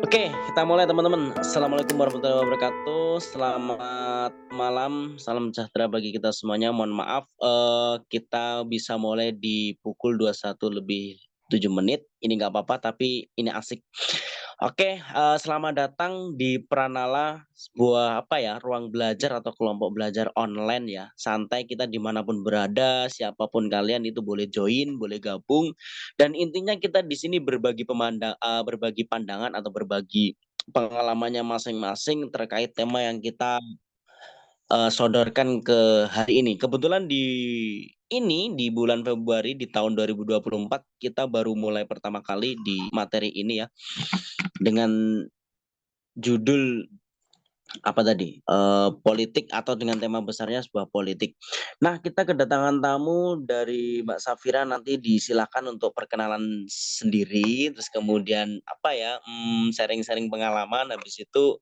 Oke, kita mulai teman-teman. Assalamualaikum warahmatullahi wabarakatuh. Selamat malam, salam sejahtera bagi kita semuanya. Mohon maaf, kita bisa mulai di pukul 21 lebih 7 menit. Ini nggak apa-apa, tapi ini asik. Oke, selamat datang di Pranala, sebuah apa ya, ruang belajar atau kelompok belajar online ya. Santai kita dimanapun berada, siapapun kalian itu boleh join, boleh gabung. Dan intinya kita di sini berbagi pandangan atau berbagi pengalamannya masing-masing terkait tema yang kita, sodorkan ke hari ini. Kebetulan di bulan Februari di tahun 2024 kita baru mulai pertama kali di materi ini ya, dengan judul apa tadi, politik atau dengan tema besarnya sebuah politik. Nah, kita kedatangan tamu dari Mbak Safira, nanti disilakan untuk perkenalan sendiri, terus kemudian apa ya, sharing-sharing pengalaman, habis itu,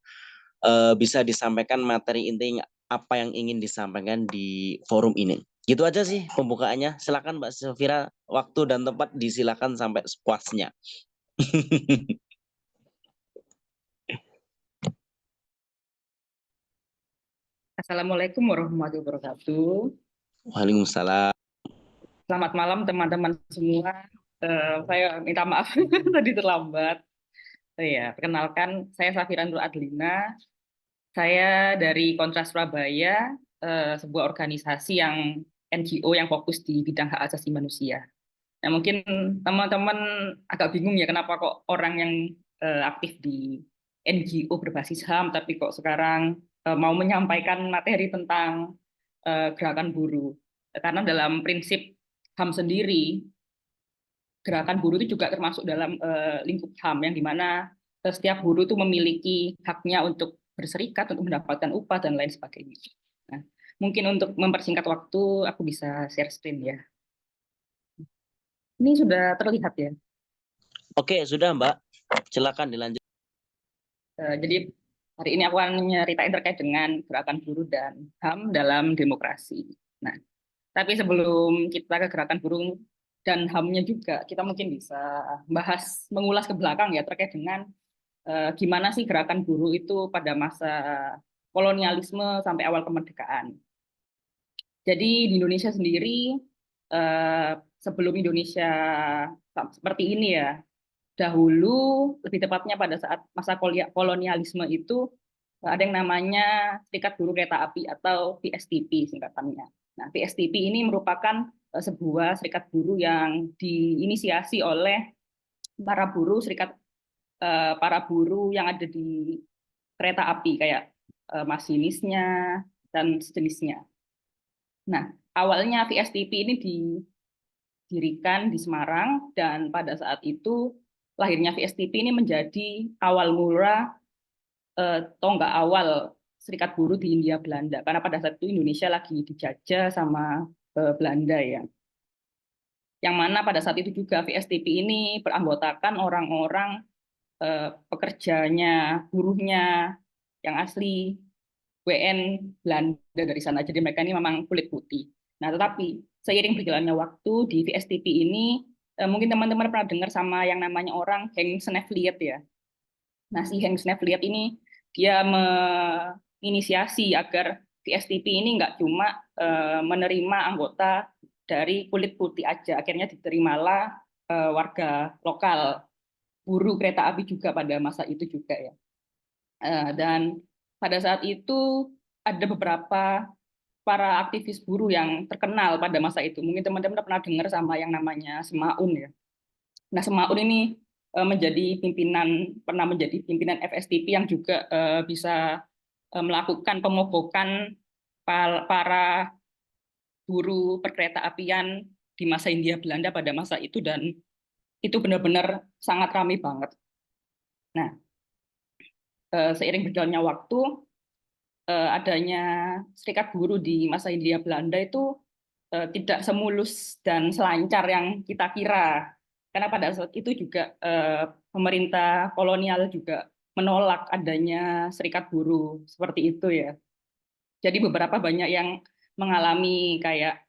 bisa disampaikan materi intinya apa yang ingin disampaikan di forum ini. Gitu aja sih pembukaannya. Silakan Mbak Safira, waktu dan tempat disilakan sampai sepuasnya. Assalamualaikum warahmatullahi wabarakatuh. Waalaikumsalam. Selamat malam teman-teman semua. Saya minta maaf tadi terlambat. Ya, perkenalkan saya Safira Nur Adlina. Saya dari Kontra Surabaya, sebuah organisasi yang NGO yang fokus di bidang hak asasi manusia. Nah, mungkin teman-teman agak bingung ya kenapa kok orang yang aktif di NGO berbasis HAM tapi kok sekarang mau menyampaikan materi tentang gerakan buruh. Karena dalam prinsip HAM sendiri, gerakan buruh itu juga termasuk dalam lingkup HAM yang dimana setiap buruh itu memiliki haknya untuk berserikat, untuk mendapatkan upah dan lain sebagainya. Nah, mungkin untuk mempersingkat waktu, aku bisa share screen ya. Ini sudah terlihat ya. Oke, sudah Mbak, silakan dilanjut. Jadi hari ini aku akan nyeritain terkait dengan gerakan buruh dan HAM dalam demokrasi. Nah, tapi sebelum kita ke gerakan buruh dan HAM-nya juga, kita mungkin bisa mengulas ke belakang ya terkait dengan gimana sih gerakan buruh itu pada masa kolonialisme sampai awal kemerdekaan. Jadi di Indonesia sendiri, sebelum Indonesia seperti ini ya, dahulu, lebih tepatnya pada saat masa kolonialisme itu, ada yang namanya Serikat Buruh Kereta Api atau VSTP singkatannya. Nah, VSTP ini merupakan sebuah serikat buruh yang diinisiasi oleh para buruh yang ada di kereta api kayak masinisnya dan sejenisnya. Nah, awalnya VSTP ini didirikan di Semarang dan pada saat itu lahirnya VSTP ini menjadi awal mula tonggak awal serikat buruh di Hindia Belanda karena pada saat itu Indonesia lagi dijajah sama Belanda ya. Yang mana pada saat itu juga VSTP ini beranggotakan orang-orang pekerjanya, buruhnya yang asli WN Belanda dari sana. Jadi mereka ini memang kulit putih. Nah, tetapi seiring berjalannya waktu di VSTP ini, mungkin teman-teman pernah dengar sama yang namanya orang Henk Snevliet ya. Nah, si Henk Snevliet ini dia menginisiasi agar VSTP ini nggak cuma menerima anggota dari kulit putih aja, akhirnya diterimalah warga lokal, buruh kereta api juga pada masa itu juga ya. Dan pada saat itu ada beberapa para aktivis buruh yang terkenal pada masa itu. Mungkin teman-teman pernah dengar sama yang namanya Semaun ya. Nah, Semaun ini pernah menjadi pimpinan FSTP yang juga bisa melakukan pemogokan para buruh perkereta apian di masa Hindia Belanda pada masa itu dan itu benar-benar sangat ramai banget. Nah, seiring berjalannya waktu, adanya serikat buruh di masa Hindia Belanda itu tidak semulus dan selancar yang kita kira. Karena pada saat itu juga pemerintah kolonial juga menolak adanya serikat buruh seperti itu ya. Jadi beberapa banyak yang mengalami kayak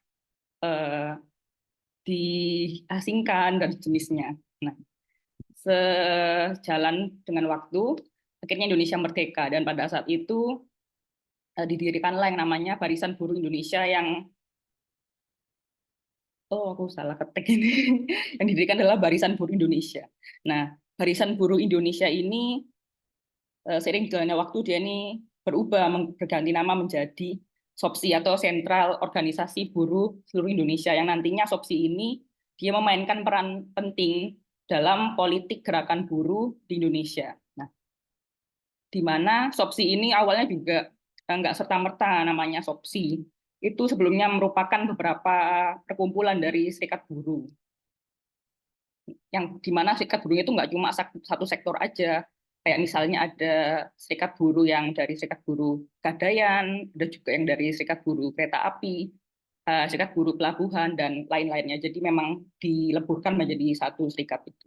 eh, diasingkan dan jenisnya. Nah, sejalan dengan waktu, akhirnya Indonesia merdeka. Dan pada saat itu didirikanlah yang namanya Barisan Buruh Indonesia aku salah ketik ini. Yang didirikan adalah Barisan Buruh Indonesia. Nah, Barisan Buruh Indonesia ini seiring berjalannya waktu dia ini berubah, berganti nama menjadi SOPSI atau Sentral Organisasi Buruh Seluruh Indonesia, yang nantinya SOPSI ini dia memainkan peran penting dalam politik gerakan buruh di Indonesia. Nah, di mana SOPSI ini awalnya juga nggak serta-merta namanya SOPSI. Itu sebelumnya merupakan beberapa perkumpulan dari serikat buruh. Yang di mana serikat buruh itu nggak cuma satu sektor aja. Kayak misalnya ada serikat buruh yang dari serikat buruh Gadaian, ada juga yang dari serikat buruh kereta api, serikat buruh pelabuhan, dan lain-lainnya. Jadi memang dileburkan menjadi satu serikat itu.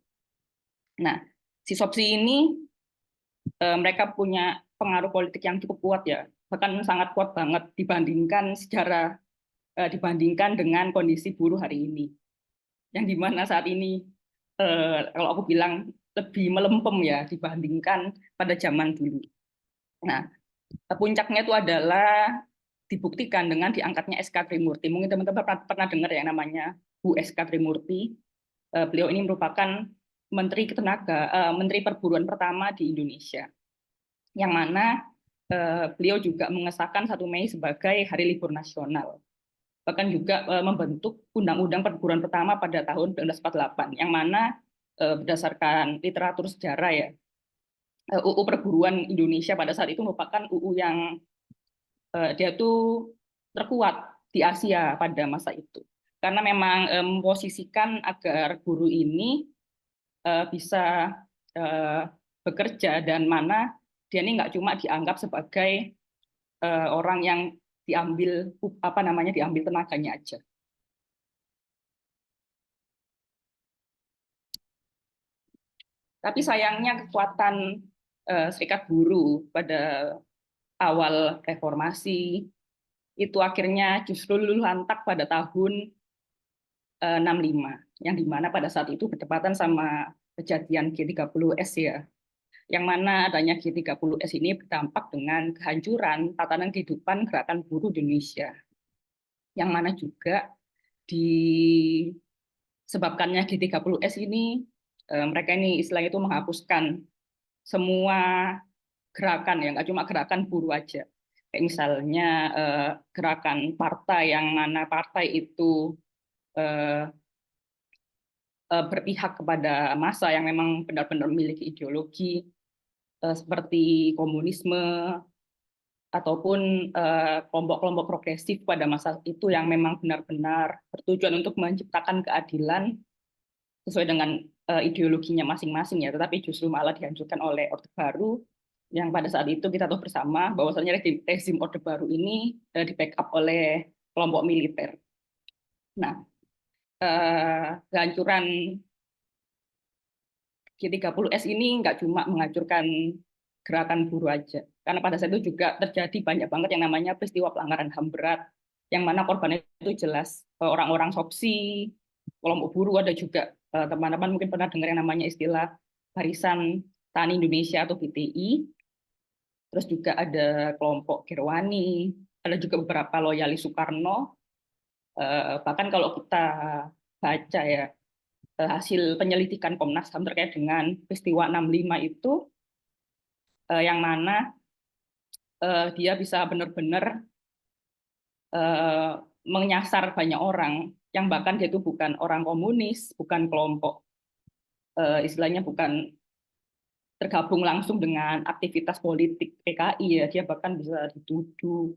Nah, si SOPSI ini mereka punya pengaruh politik yang cukup kuat ya, bahkan sangat kuat banget dibandingkan dengan kondisi buruh hari ini, yang dimana saat ini kalau aku bilang lebih melempem ya dibandingkan pada zaman dulu. Nah, puncaknya itu adalah dibuktikan dengan diangkatnya SK Trimurti. Mungkin teman-teman pernah dengar yang namanya Bu SK Trimurti. Beliau ini merupakan Menteri Perburuan pertama di Indonesia, yang mana beliau juga mengesahkan 1 Mei sebagai Hari Libur Nasional. Bahkan juga membentuk Undang-Undang Perburuan pertama pada tahun 1948, yang mana berdasarkan literatur sejarah ya, UU Perburuan Indonesia pada saat itu merupakan UU yang dia tuh terkuat di Asia pada masa itu. Karena memang memposisikan agar buruh ini bisa bekerja, dan mana dia ini nggak cuma dianggap sebagai orang yang diambil tenaganya aja. Tapi sayangnya kekuatan serikat buruh pada awal reformasi itu akhirnya justru luluh lantak pada tahun 65, yang dimana pada saat itu bertepatan sama kejadian G30S ya, yang mana adanya G30S ini berdampak dengan kehancuran tatanan kehidupan gerakan buruh di Indonesia, yang mana juga disebabkannya G30S ini mereka ini istilahnya itu menghapuskan semua gerakan ya, nggak cuma gerakan buruh aja. Kayak misalnya gerakan partai, yang mana partai itu berpihak kepada massa yang memang benar-benar memiliki ideologi seperti komunisme ataupun kelompok-kelompok progresif pada masa itu yang memang benar-benar bertujuan untuk menciptakan keadilan sesuai dengan ideologinya masing-masing ya, tetapi justru malah dihancurkan oleh Orde Baru, yang pada saat itu kita tahu bersama bahwasannya rezim Orde Baru ini di backup oleh kelompok militer. Nah, kehancuran G30S ini nggak cuma menghancurkan gerakan buruh aja, karena pada saat itu juga terjadi banyak banget yang namanya peristiwa pelanggaran HAM berat, yang mana korbannya itu jelas orang-orang SOPSI, kelompok buruh, ada juga teman-teman mungkin pernah dengar yang namanya istilah Barisan Tani Indonesia atau BTI, terus juga ada kelompok Kirwani, ada juga beberapa loyalis Soekarno, bahkan kalau kita baca ya hasil penyelidikan Komnas HAM terkait dengan peristiwa 65 itu, yang mana dia bisa benar-benar menyasar banyak orang, yang bahkan dia itu bukan orang komunis, bukan kelompok, istilahnya bukan tergabung langsung dengan aktivitas politik PKI ya, dia bahkan bisa dituduh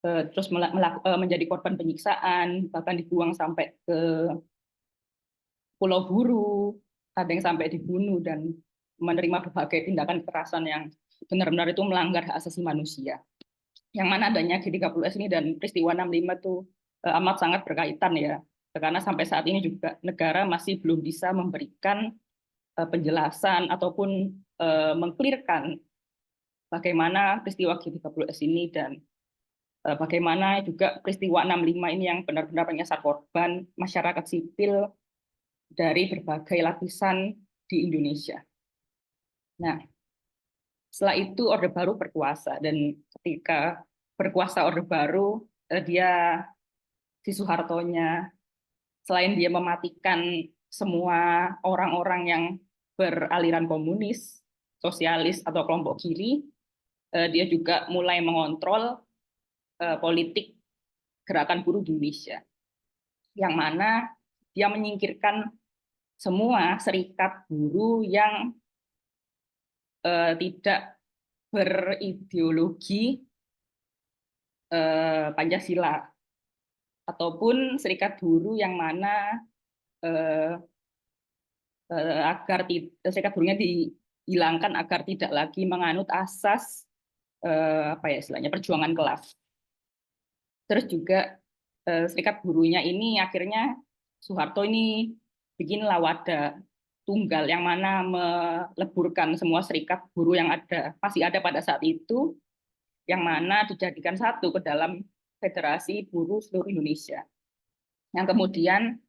terus menjadi korban penyiksaan, bahkan dibuang sampai ke Pulau Buru, ada yang sampai dibunuh dan menerima berbagai tindakan kekerasan yang benar-benar itu melanggar hak asasi manusia. Yang mana adanya G30S ini dan peristiwa 65 itu amat sangat berkaitan ya, karena sampai saat ini juga negara masih belum bisa memberikan penjelasan ataupun mengklirkan bagaimana peristiwa G30S ini, dan bagaimana juga peristiwa 65 ini yang benar-benar menyasar korban masyarakat sipil dari berbagai lapisan di Indonesia. Nah, setelah itu Orde Baru berkuasa, dan ketika berkuasa Orde Baru, dia si Soehartonya, selain dia mematikan semua orang-orang yang beraliran komunis, sosialis atau kelompok kiri, dia juga mulai mengontrol politik gerakan buruh di Indonesia, yang mana dia menyingkirkan semua serikat buruh yang tidak berideologi Pancasila, ataupun serikat buruh yang mana agar serikat buruhnya dihilangkan agar tidak lagi menganut asas apa ya istilahnya perjuangan kelas. Terus juga serikat buruhnya ini akhirnya Soeharto ini bikinlah wadah tunggal yang mana meleburkan semua serikat buruh yang masih ada pada saat itu, yang mana dijadikan satu ke dalam Federasi Buruh Seluruh Indonesia. Yang kemudian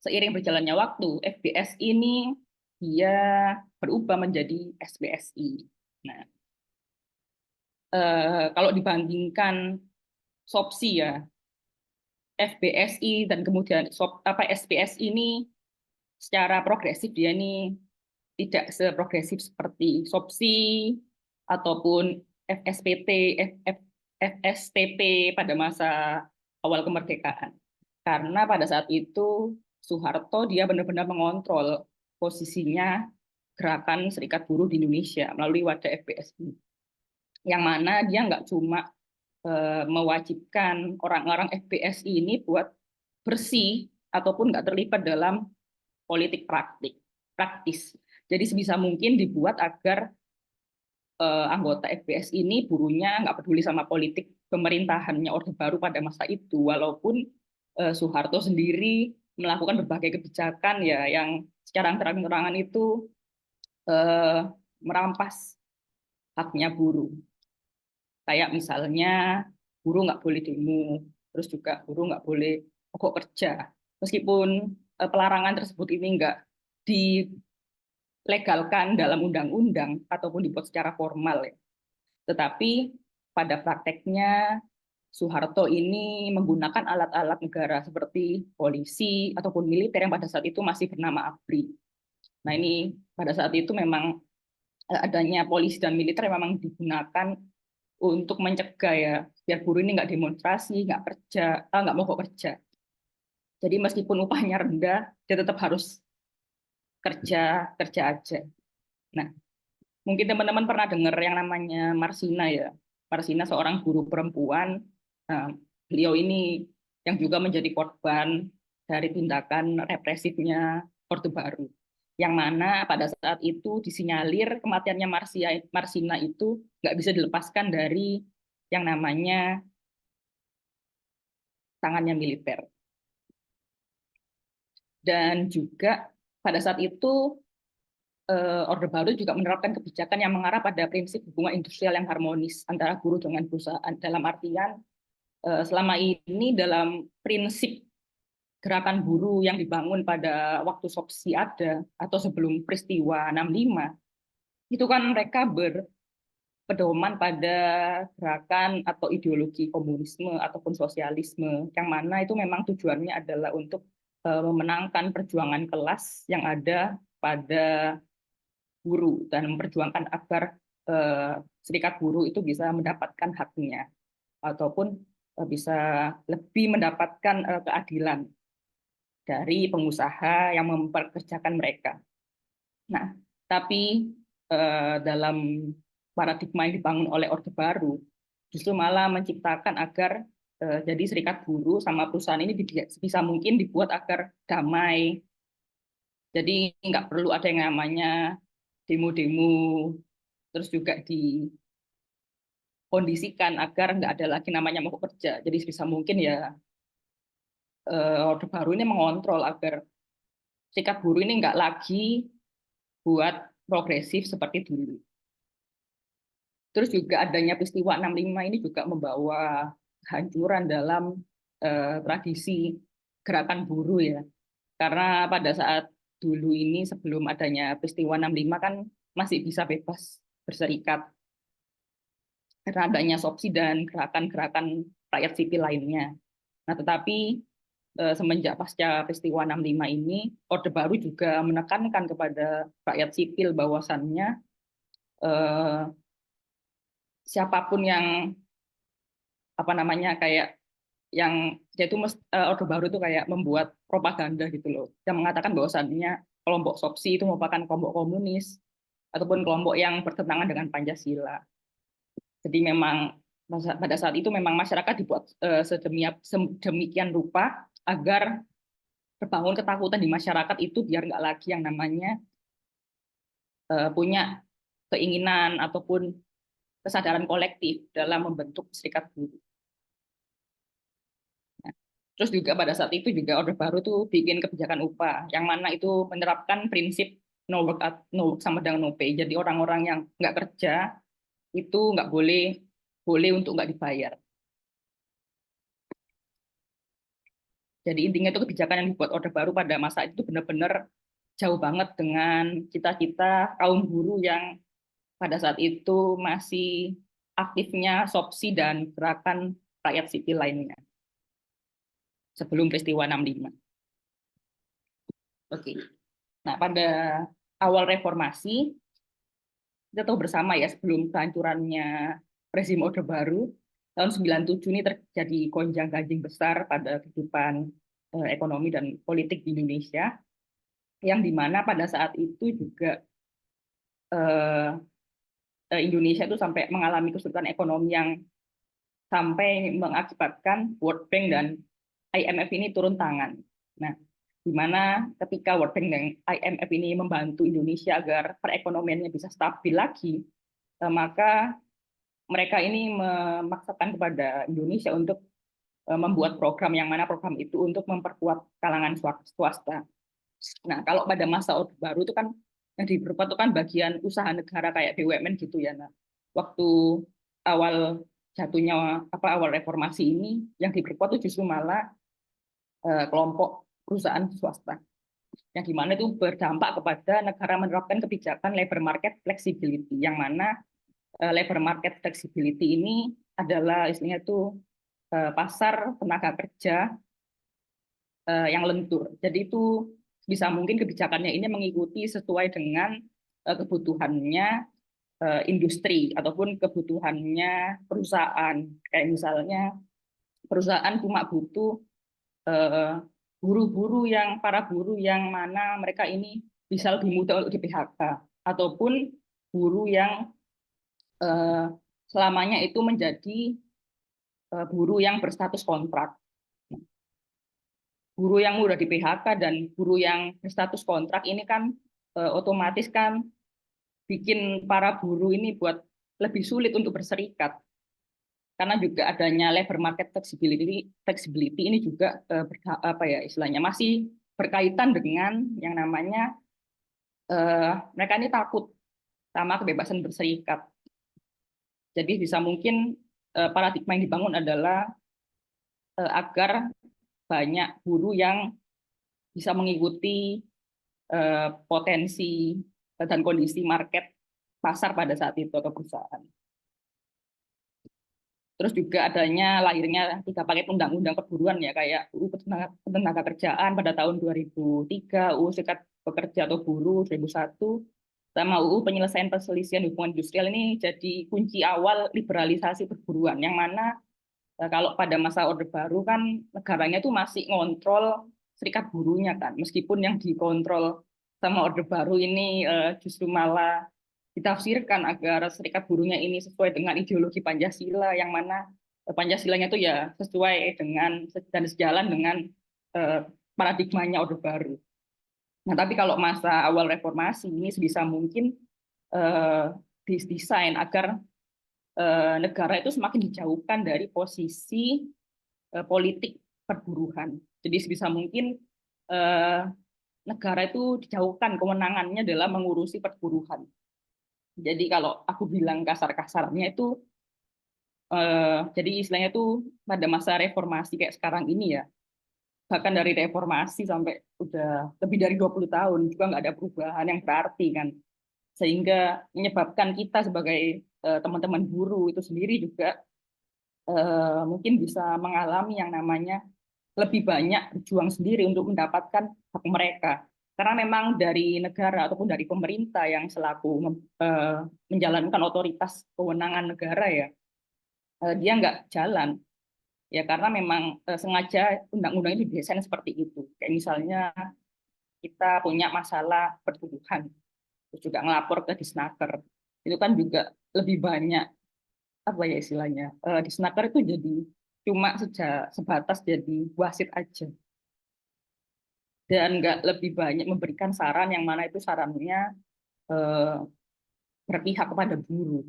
seiring berjalannya waktu, FBS ini dia berubah menjadi SBSI. Nah, kalau dibandingkan SOPSI ya, FBSI dan kemudian SBS ini secara progresif dia ini tidak seprogresif seperti SOPSI ataupun FSPT, FSTP pada masa awal kemerdekaan. Karena pada saat itu Soeharto dia benar-benar mengontrol posisinya gerakan serikat buruh di Indonesia melalui wadah FBSI. Yang mana dia nggak cuma mewajibkan orang-orang FBSI ini buat bersih ataupun nggak terlibat dalam politik praktis. Jadi sebisa mungkin dibuat agar anggota FBS ini burunya nggak peduli sama politik pemerintahannya Orde Baru pada masa itu, walaupun Soeharto sendiri melakukan berbagai kebijakan ya yang secara terang-terangan itu merampas haknya buruh. Kayak misalnya buruh nggak boleh demo, terus juga buruh nggak boleh mogok kerja. Meskipun pelarangan tersebut ini nggak dilegalkan dalam undang-undang ataupun dibuat secara formal ya. Tetapi pada prakteknya Soeharto ini menggunakan alat-alat negara seperti polisi ataupun militer yang pada saat itu masih bernama ABRI. Nah ini pada saat itu memang adanya polisi dan militer yang memang digunakan untuk mencegah ya biar buruh ini nggak demonstrasi, nggak kerja, nggak mogok kerja. Jadi meskipun upahnya rendah, dia tetap harus kerja aja. Nah, mungkin teman-teman pernah dengar yang namanya Marsina ya. Marsina seorang guru perempuan. Nah, beliau ini yang juga menjadi korban dari tindakan represifnya Orde Baru. Yang mana pada saat itu disinyalir kematiannya Marsina itu nggak bisa dilepaskan dari yang namanya tangannya militer. Dan juga pada saat itu Orde Baru juga menerapkan kebijakan yang mengarah pada prinsip hubungan industrial yang harmonis antara buruh dengan perusahaan. Dalam artian selama ini dalam prinsip gerakan buruh yang dibangun pada waktu SOPSI ada atau sebelum peristiwa 65, itu kan mereka berpedoman pada gerakan atau ideologi komunisme ataupun sosialisme, yang mana itu memang tujuannya adalah untuk memenangkan perjuangan kelas yang ada pada buruh dan memperjuangkan agar serikat buruh itu bisa mendapatkan haknya ataupun bisa lebih mendapatkan keadilan dari pengusaha yang memperkerjakan mereka. Nah, tapi dalam paradigma yang dibangun oleh Orde Baru justru malah menciptakan agar jadi serikat buruh sama perusahaan ini bisa mungkin dibuat agar damai. Jadi nggak perlu ada yang namanya demo-demo, terus juga dikondisikan agar nggak ada lagi namanya mau kerja. Jadi sebisa mungkin ya Orde Baru ini mengontrol agar serikat buruh ini nggak lagi buat progresif seperti dulu. Terus juga adanya peristiwa 65 ini juga membawa kehancuran dalam tradisi gerakan buruh ya. Karena pada saat dulu ini sebelum adanya peristiwa 65 kan masih bisa bebas berserikat karena adanya SOPSI dan gerakan-gerakan rakyat sipil lainnya. Nah, tetapi semenjak pasca peristiwa 65 ini, Orde Baru juga menekankan kepada rakyat sipil bahwasannya eh, siapapun yang apa namanya kayak yang yaitu Orde Baru itu kayak membuat propaganda gitu loh, yang mengatakan bahwasannya kelompok SOPSI itu merupakan kelompok komunis ataupun kelompok yang bertentangan dengan Pancasila. Jadi memang pada saat itu memang masyarakat dibuat sedemikian rupa agar terbangun ketakutan di masyarakat itu biar nggak lagi yang namanya punya keinginan ataupun kesadaran kolektif dalam membentuk serikat buruh. Nah, terus juga pada saat itu juga Orde Baru tuh bikin kebijakan upah yang mana itu menerapkan prinsip no work sama dengan no pay. Jadi orang-orang yang nggak kerja itu nggak boleh untuk nggak dibayar. Jadi intinya itu kebijakan yang dibuat Orde Baru pada masa itu benar-benar jauh banget dengan cita-cita kaum buruh yang pada saat itu masih aktifnya SOPSI dan gerakan rakyat sipil lainnya sebelum peristiwa 65. Oke. Nah, pada awal reformasi kita tahu bersama ya sebelum kehancurannya rezim Orde Baru tahun 97 ini terjadi gonjang-ganjing besar pada kehidupan ekonomi dan politik di Indonesia yang dimana pada saat itu juga eh, Indonesia itu sampai mengalami kesulitan ekonomi yang sampai mengakibatkan World Bank dan IMF ini turun tangan. Nah, di mana ketika World Bank dan IMF ini membantu Indonesia agar perekonomiannya bisa stabil lagi, maka mereka ini memaksakan kepada Indonesia untuk membuat program yang mana program itu untuk memperkuat kalangan swasta. Nah, kalau pada masa Orde Baru itu kan yang diperkuat itu kan bagian usaha negara kayak BUMN gitu ya. Nah, waktu awal jatuhnya awal reformasi ini yang diperkuat itu justru malah kelompok perusahaan swasta yang dimana itu berdampak kepada negara menerapkan kebijakan labor market flexibility yang mana labor market flexibility ini adalah istilahnya itu pasar tenaga kerja yang lentur. Jadi itu bisa mungkin kebijakannya ini mengikuti sesuai dengan kebutuhannya industri ataupun kebutuhannya perusahaan. Kayak misalnya perusahaan cuma butuh buru-buru yang para buruh yang mana mereka ini bisa lebih mudah untuk di PHK ataupun buruh yang selamanya itu menjadi buruh yang berstatus kontrak. Buruh yang mudah di PHK dan buruh yang berstatus kontrak ini kan otomatis kan bikin para buruh ini buat lebih sulit untuk berserikat karena juga adanya labor market flexibility ini juga apa ya istilahnya masih berkaitan dengan yang namanya mereka ini takut sama kebebasan berserikat. Jadi bisa mungkin paradigma yang dibangun adalah agar banyak buruh yang bisa mengikuti potensi dan kondisi market pasar pada saat itu atau perusahaan. Terus juga adanya lahirnya 3 paket undang-undang perburuan ya kayak UU Ketenagakerjaan pada tahun 2003, UU Serikat Pekerja atau Buruh 2001, sama UU Penyelesaian Perselisihan Hubungan Industrial ini jadi kunci awal liberalisasi perburuan yang mana kalau pada masa Orde Baru kan negaranya tuh masih ngontrol serikat buruhnya kan, meskipun yang dikontrol sama Orde Baru ini justru malah ditafsirkan agar serikat buruhnya ini sesuai dengan ideologi Pancasila yang mana Pancasilanya itu ya sesuai dengan dan sejalan dengan paradigmanya Orde Baru. Nah, tapi kalau masa awal reformasi ini sebisa mungkin didesain agar negara itu semakin dijauhkan dari posisi politik perburuhan. Jadi sebisa mungkin negara itu dijauhkan kewenangannya dalam mengurusi perburuhan. Jadi kalau aku bilang kasar-kasarnya itu, jadi istilahnya itu pada masa reformasi kayak sekarang ini ya, bahkan dari reformasi sampai udah lebih dari 20 tahun juga nggak ada perubahan yang berarti kan, sehingga menyebabkan kita sebagai teman-teman buruh itu sendiri juga mungkin bisa mengalami yang namanya lebih banyak berjuang sendiri untuk mendapatkan hak mereka. Karena memang dari negara ataupun dari pemerintah yang selaku menjalankan otoritas kewenangan negara ya, dia nggak jalan. Ya karena memang sengaja undang-undang itu didesain seperti itu. Kayak misalnya kita punya masalah pertubuhan, terus juga ngelapor ke Disnaker. Itu kan juga lebih banyak apa ya istilahnya, Disnaker itu jadi cuma sebatas jadi wasit aja, dan nggak lebih banyak memberikan saran yang mana itu sarannya eh, berpihak kepada buruh.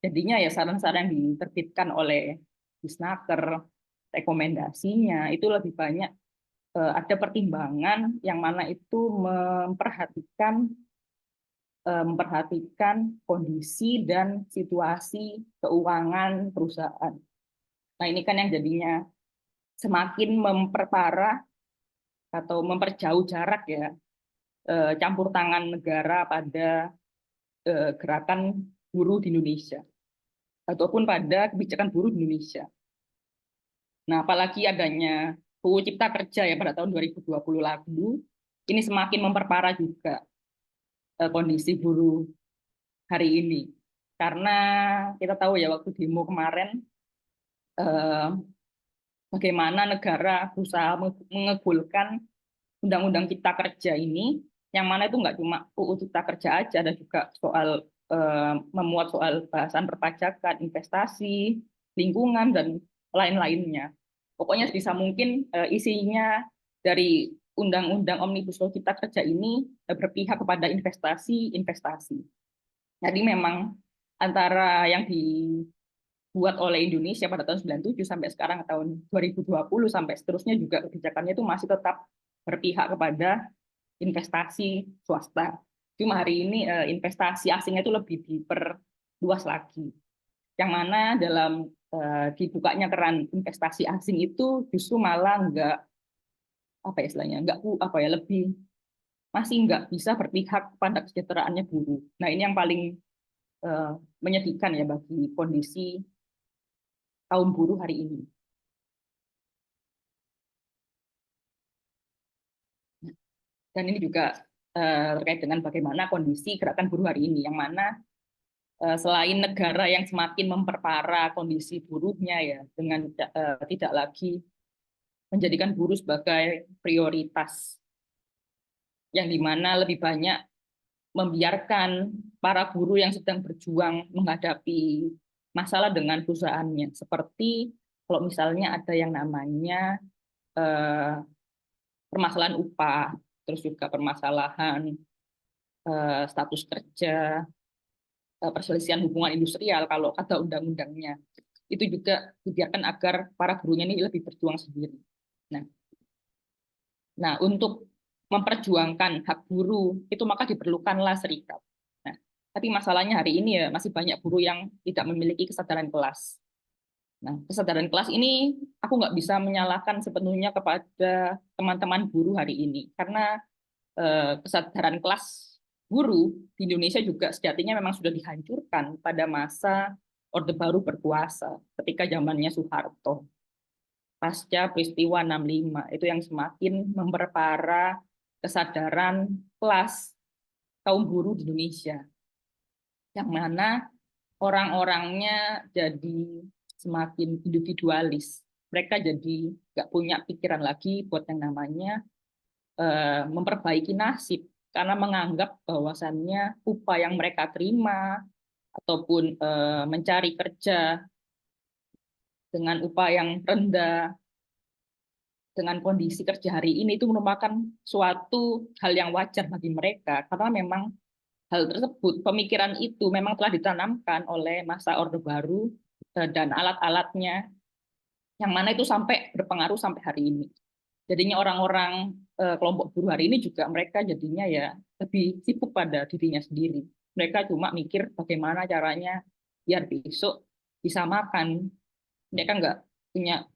Jadinya ya saran-saran yang diterbitkan oleh Disnaker, rekomendasinya itu lebih banyak ada pertimbangan yang mana itu memperhatikan kondisi dan situasi keuangan perusahaan. Nah, ini kan yang jadinya semakin memperparah atau memperjauh jarak ya, campur tangan negara pada gerakan buruh di Indonesia ataupun pada kebijakan buruh di Indonesia. Nah, apalagi adanya UU Cipta Kerja ya pada tahun 2020 lalu, ini semakin memperparah juga kondisi buruh hari ini. Karena kita tahu ya waktu demo kemarin, eh, bagaimana negara berusaha mengegulkan Undang-Undang Cipta Kerja ini, yang mana itu nggak cuma UU Cipta Kerja aja, ada juga soal memuat soal bahasan perpajakan, investasi, lingkungan, dan lain-lainnya. Pokoknya sebisa mungkin isinya dari Undang-Undang Omnibus Law Cipta Kerja ini berpihak kepada investasi. Jadi memang antara yang dibuat oleh Indonesia pada tahun 97 sampai sekarang tahun 2020 sampai seterusnya juga kebijakannya itu masih tetap berpihak kepada investasi swasta. Cuma hari ini investasi asingnya itu lebih diperluas lagi. Yang mana dalam dibukanya keran investasi asing itu justru malah nggak apa ya istilahnya nggak apa ya lebih masih nggak bisa berpihak pada kesejahteraannya buruh. Nah ini yang paling eh, menyedihkan ya bagi kondisi kaum buruh hari ini. Dan ini juga terkait dengan bagaimana kondisi gerakan buruh hari ini, yang mana selain negara yang semakin memperparah kondisi buruhnya ya dengan tidak lagi menjadikan buruh sebagai prioritas, yang dimana lebih banyak membiarkan para buruh yang sedang berjuang menghadapi masalah dengan perusahaannya, seperti kalau misalnya ada yang namanya eh, permasalahan upah, terus juga permasalahan status kerja, perselisihan hubungan industrial kalau ada undang-undangnya. Itu juga dibiarkan agar para buruhnya ini lebih berjuang sendiri. Nah, untuk memperjuangkan hak buruh itu maka diperlukanlah serikat. Nah, tapi masalahnya hari ini ya masih banyak buruh yang tidak memiliki kesadaran kelas. Nah, kesadaran kelas ini aku nggak bisa menyalahkan sepenuhnya kepada teman-teman buruh hari ini, karena kesadaran kelas buruh di Indonesia juga sejatinya memang sudah dihancurkan pada masa Orde Baru berkuasa ketika zamannya Soeharto. Pasca peristiwa 65 itu yang semakin memperparah kesadaran kelas kaum buruh di Indonesia, yang mana orang-orangnya jadi semakin individualis. Mereka jadi nggak punya pikiran lagi buat yang namanya memperbaiki nasib, karena menganggap bahwasannya upah yang mereka terima ataupun mencari kerja dengan upah yang rendah dengan kondisi kerja hari ini itu merupakan suatu hal yang wajar bagi mereka, karena memang hal tersebut, pemikiran itu memang telah ditanamkan oleh masa Orde Baru dan alat-alatnya, yang mana itu sampai berpengaruh sampai hari ini. Jadinya orang-orang kelompok buruh hari ini juga mereka jadinya ya lebih sibuk pada dirinya sendiri. Mereka cuma mikir bagaimana caranya biar besok bisa makan. Mereka nggak punya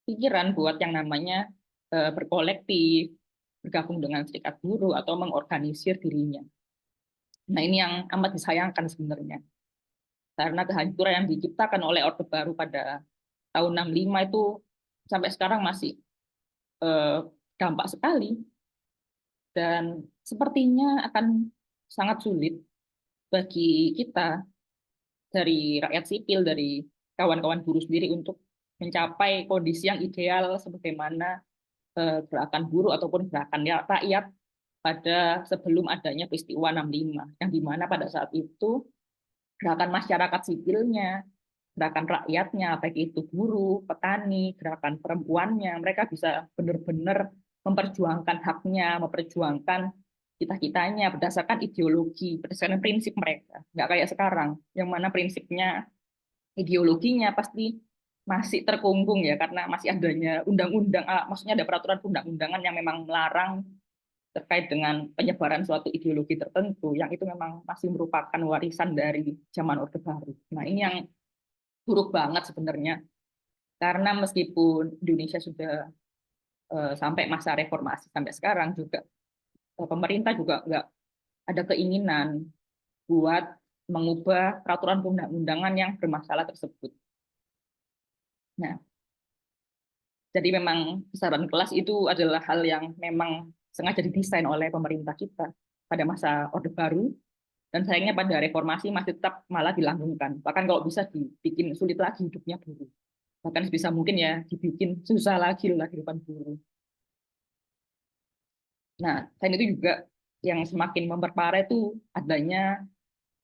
pikiran buat yang namanya berkolektif, bergabung dengan serikat buruh atau mengorganisir dirinya. Nah, ini yang amat disayangkan sebenarnya. Karena kehancuran yang diciptakan oleh Orde Baru pada tahun 65 itu sampai sekarang masih dampak sekali, dan sepertinya akan sangat sulit bagi kita dari rakyat sipil, dari kawan-kawan buruh sendiri untuk mencapai kondisi yang ideal sebagaimana gerakan buruh ataupun gerakan rakyat pada sebelum adanya peristiwa 65, yang dimana pada saat itu gerakan masyarakat sipilnya, gerakan rakyatnya, baik itu buruh, petani, gerakan perempuannya, mereka bisa benar-benar memperjuangkan haknya, memperjuangkan cita-citanya berdasarkan ideologi, berdasarkan prinsip mereka. Nggak kayak sekarang, yang mana prinsipnya, ideologinya pasti masih terkungkung ya, karena masih adanya undang-undang, maksudnya ada peraturan undang-undangan yang memang melarang terkait dengan penyebaran suatu ideologi tertentu, yang itu memang masih merupakan warisan dari zaman Orde Baru. Nah, ini yang buruk banget sebenarnya, karena meskipun Indonesia sudah sampai masa reformasi sampai sekarang juga, pemerintah juga nggak ada keinginan buat mengubah peraturan undang-undangan yang bermasalah tersebut. Nah, jadi memang besaran kelas itu adalah hal yang memang sengaja didesain oleh pemerintah kita pada masa Orde Baru, dan sayangnya pada reformasi masih tetap malah dilanggengkan. Bahkan kalau bisa dibikin sulit lagi hidupnya buruh. Bahkan bisa mungkin ya dibikin susah lagi lah kehidupan buruh. Nah, selain itu juga yang semakin memperparah itu adanya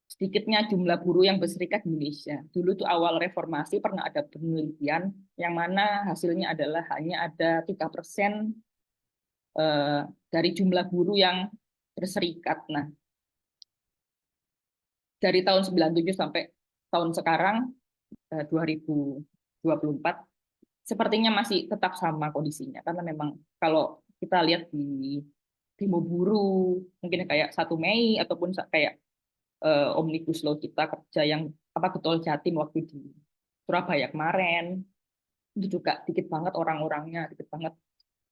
sedikitnya jumlah buruh yang berserikat di Indonesia. Dulu tuh awal reformasi pernah ada penelitian yang mana hasilnya adalah hanya ada 3% dari jumlah buruh yang berserikat. Nah, dari tahun 97 sampai tahun sekarang 2024, sepertinya masih tetap sama kondisinya, karena memang kalau kita lihat di demo buruh mungkin kayak 1 Mei ataupun kayak Omnibus Law Cipta Kerja yang Getol Jatim waktu di Surabaya kemarin, itu juga dikit banget orang-orangnya, dikit banget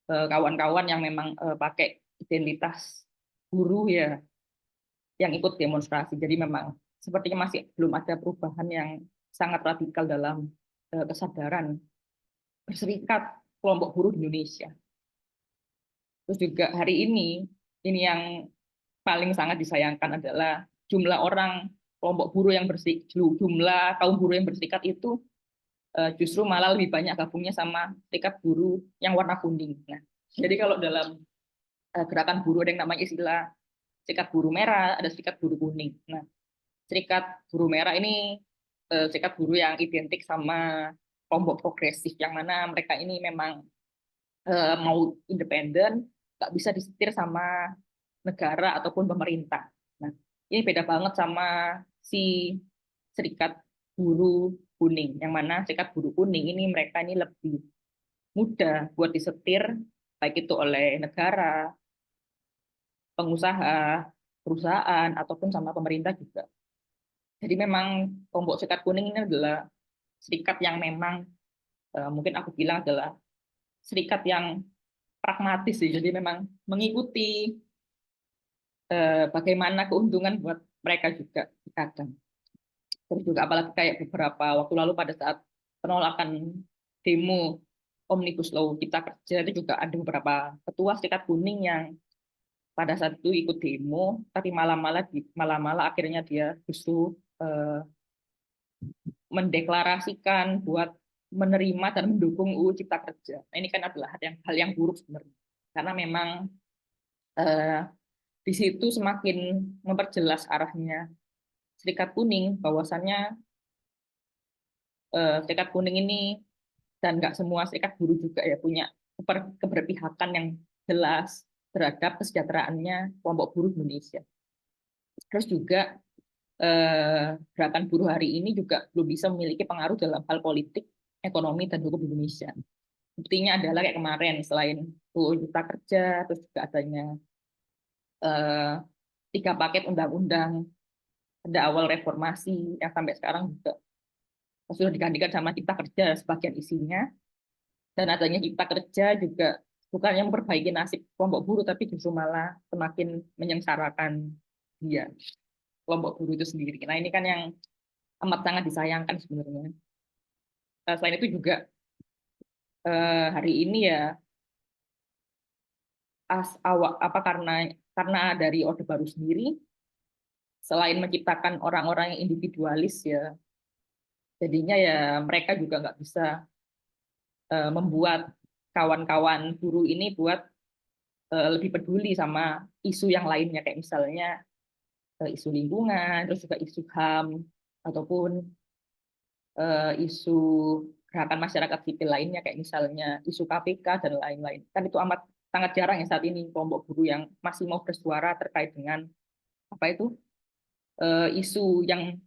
kawan-kawan yang memang pakai identitas buruh ya yang ikut demonstrasi. Jadi memang sepertinya masih belum ada perubahan yang sangat radikal dalam kesadaran berserikat kelompok buruh di Indonesia. Terus juga hari ini yang paling sangat disayangkan adalah jumlah orang kelompok buruh yang jumlah kaum buruh yang berserikat itu justru malah lebih banyak gabungnya sama serikat buruh yang warna kuning. Nah, jadi kalau dalam gerakan buruh ada yang namanya istilah serikat buruh merah, ada serikat buruh kuning. Nah, serikat buruh merah ini serikat buruh yang identik sama kelompok progresif, yang mana mereka ini memang mau independen, nggak bisa disetir sama negara ataupun pemerintah. Nah, ini beda banget sama si serikat buruh kuning, yang mana serikat buruh kuning ini mereka ini lebih mudah buat disetir, baik itu oleh negara, pengusaha, perusahaan, ataupun sama pemerintah juga. Jadi memang kelompok serikat kuning ini adalah serikat yang memang mungkin aku bilang adalah serikat yang pragmatis sih. Jadi memang mengikuti bagaimana keuntungan buat mereka juga kadang. Terus juga apalagi kayak beberapa waktu lalu pada saat penolakan demo Omnibus Law Cipta Kerja, itu juga ada beberapa ketua serikat kuning yang pada saat itu ikut demo, tapi malah akhirnya dia justru mendeklarasikan buat menerima dan mendukung UU Cipta Kerja. Nah, ini kan adalah hal yang buruk sebenarnya, karena memang eh, di situ semakin memperjelas arahnya Serikat Kuning, bahwasannya Serikat Kuning ini, dan nggak semua serikat buruh juga ya, punya keberpihakan yang jelas terhadap kesejahteraannya kelompok buruh Indonesia. Terus juga gerakan buruh hari ini juga belum bisa memiliki pengaruh dalam hal politik, ekonomi, dan hukum Indonesia. Buktinya adalah kayak kemarin, selain UU Cipta Kerja, terus juga adanya 3 paket undang-undang pada awal reformasi yang sampai sekarang juga sudah digantikan sama Cipta Kerja sebagian isinya, dan adanya Cipta Kerja juga bukannya memperbaiki nasib kelompok buruh, tapi justru malah semakin menyengsarakan dia, kelompok buruh itu sendiri. Nah, ini kan yang amat sangat disayangkan sebenarnya. Selain itu juga hari ini ya awak apa karena dari Orde Baru sendiri, selain menciptakan orang-orang yang individualis ya, jadinya ya mereka juga nggak bisa membuat kawan-kawan buruh ini buat lebih peduli sama isu yang lainnya, kayak misalnya isu lingkungan, terus juga isu HAM, ataupun isu gerakan masyarakat sipil lainnya, kayak misalnya isu KPK dan lain-lain. Kan itu amat sangat jarang ya saat ini kelompok buruh yang masih mau bersuara terkait dengan apa itu isu yang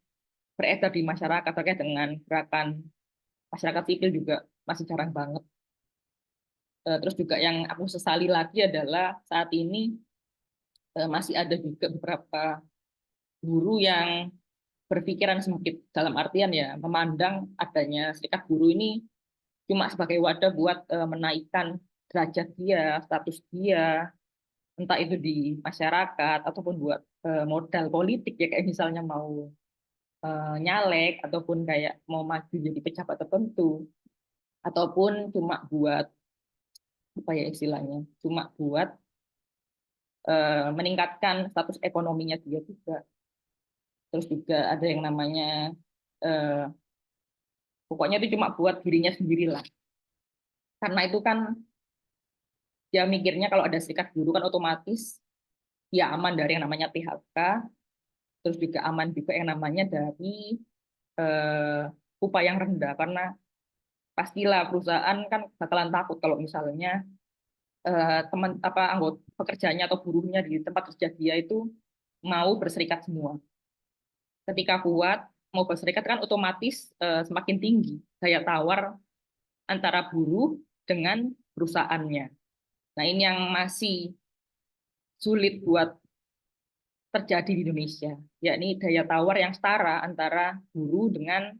beredar di masyarakat terkait dengan gerakan masyarakat sipil juga masih jarang banget. Terus juga yang aku sesali lagi adalah saat ini masih ada juga beberapa guru yang berpikiran sempit, dalam artian ya memandang adanya serikat buruh ini cuma sebagai wadah buat menaikkan derajat dia, status dia, entah itu di masyarakat ataupun buat modal politik ya, kayak misalnya mau nyalek ataupun kayak mau maju jadi pejabat tertentu, ataupun cuma buat apa ya istilahnya, cuma buat meningkatkan status ekonominya dia juga. Terus juga ada yang namanya eh, pokoknya itu cuma buat dirinya sendiri lah. Karena itu kan ya mikirnya kalau ada serikat buruh kan otomatis ya aman dari yang namanya PHK, terus juga aman juga yang namanya dari eh, upah yang rendah, karena pastilah perusahaan kan bakalan takut kalau misalnya teman apa anggota pekerjanya atau buruhnya di tempat kerja dia itu mau berserikat semua. Ketika kuat mau berserikat kan otomatis semakin tinggi daya tawar antara buruh dengan perusahaannya. Nah, ini yang masih sulit buat terjadi di Indonesia, yakni daya tawar yang setara antara buruh dengan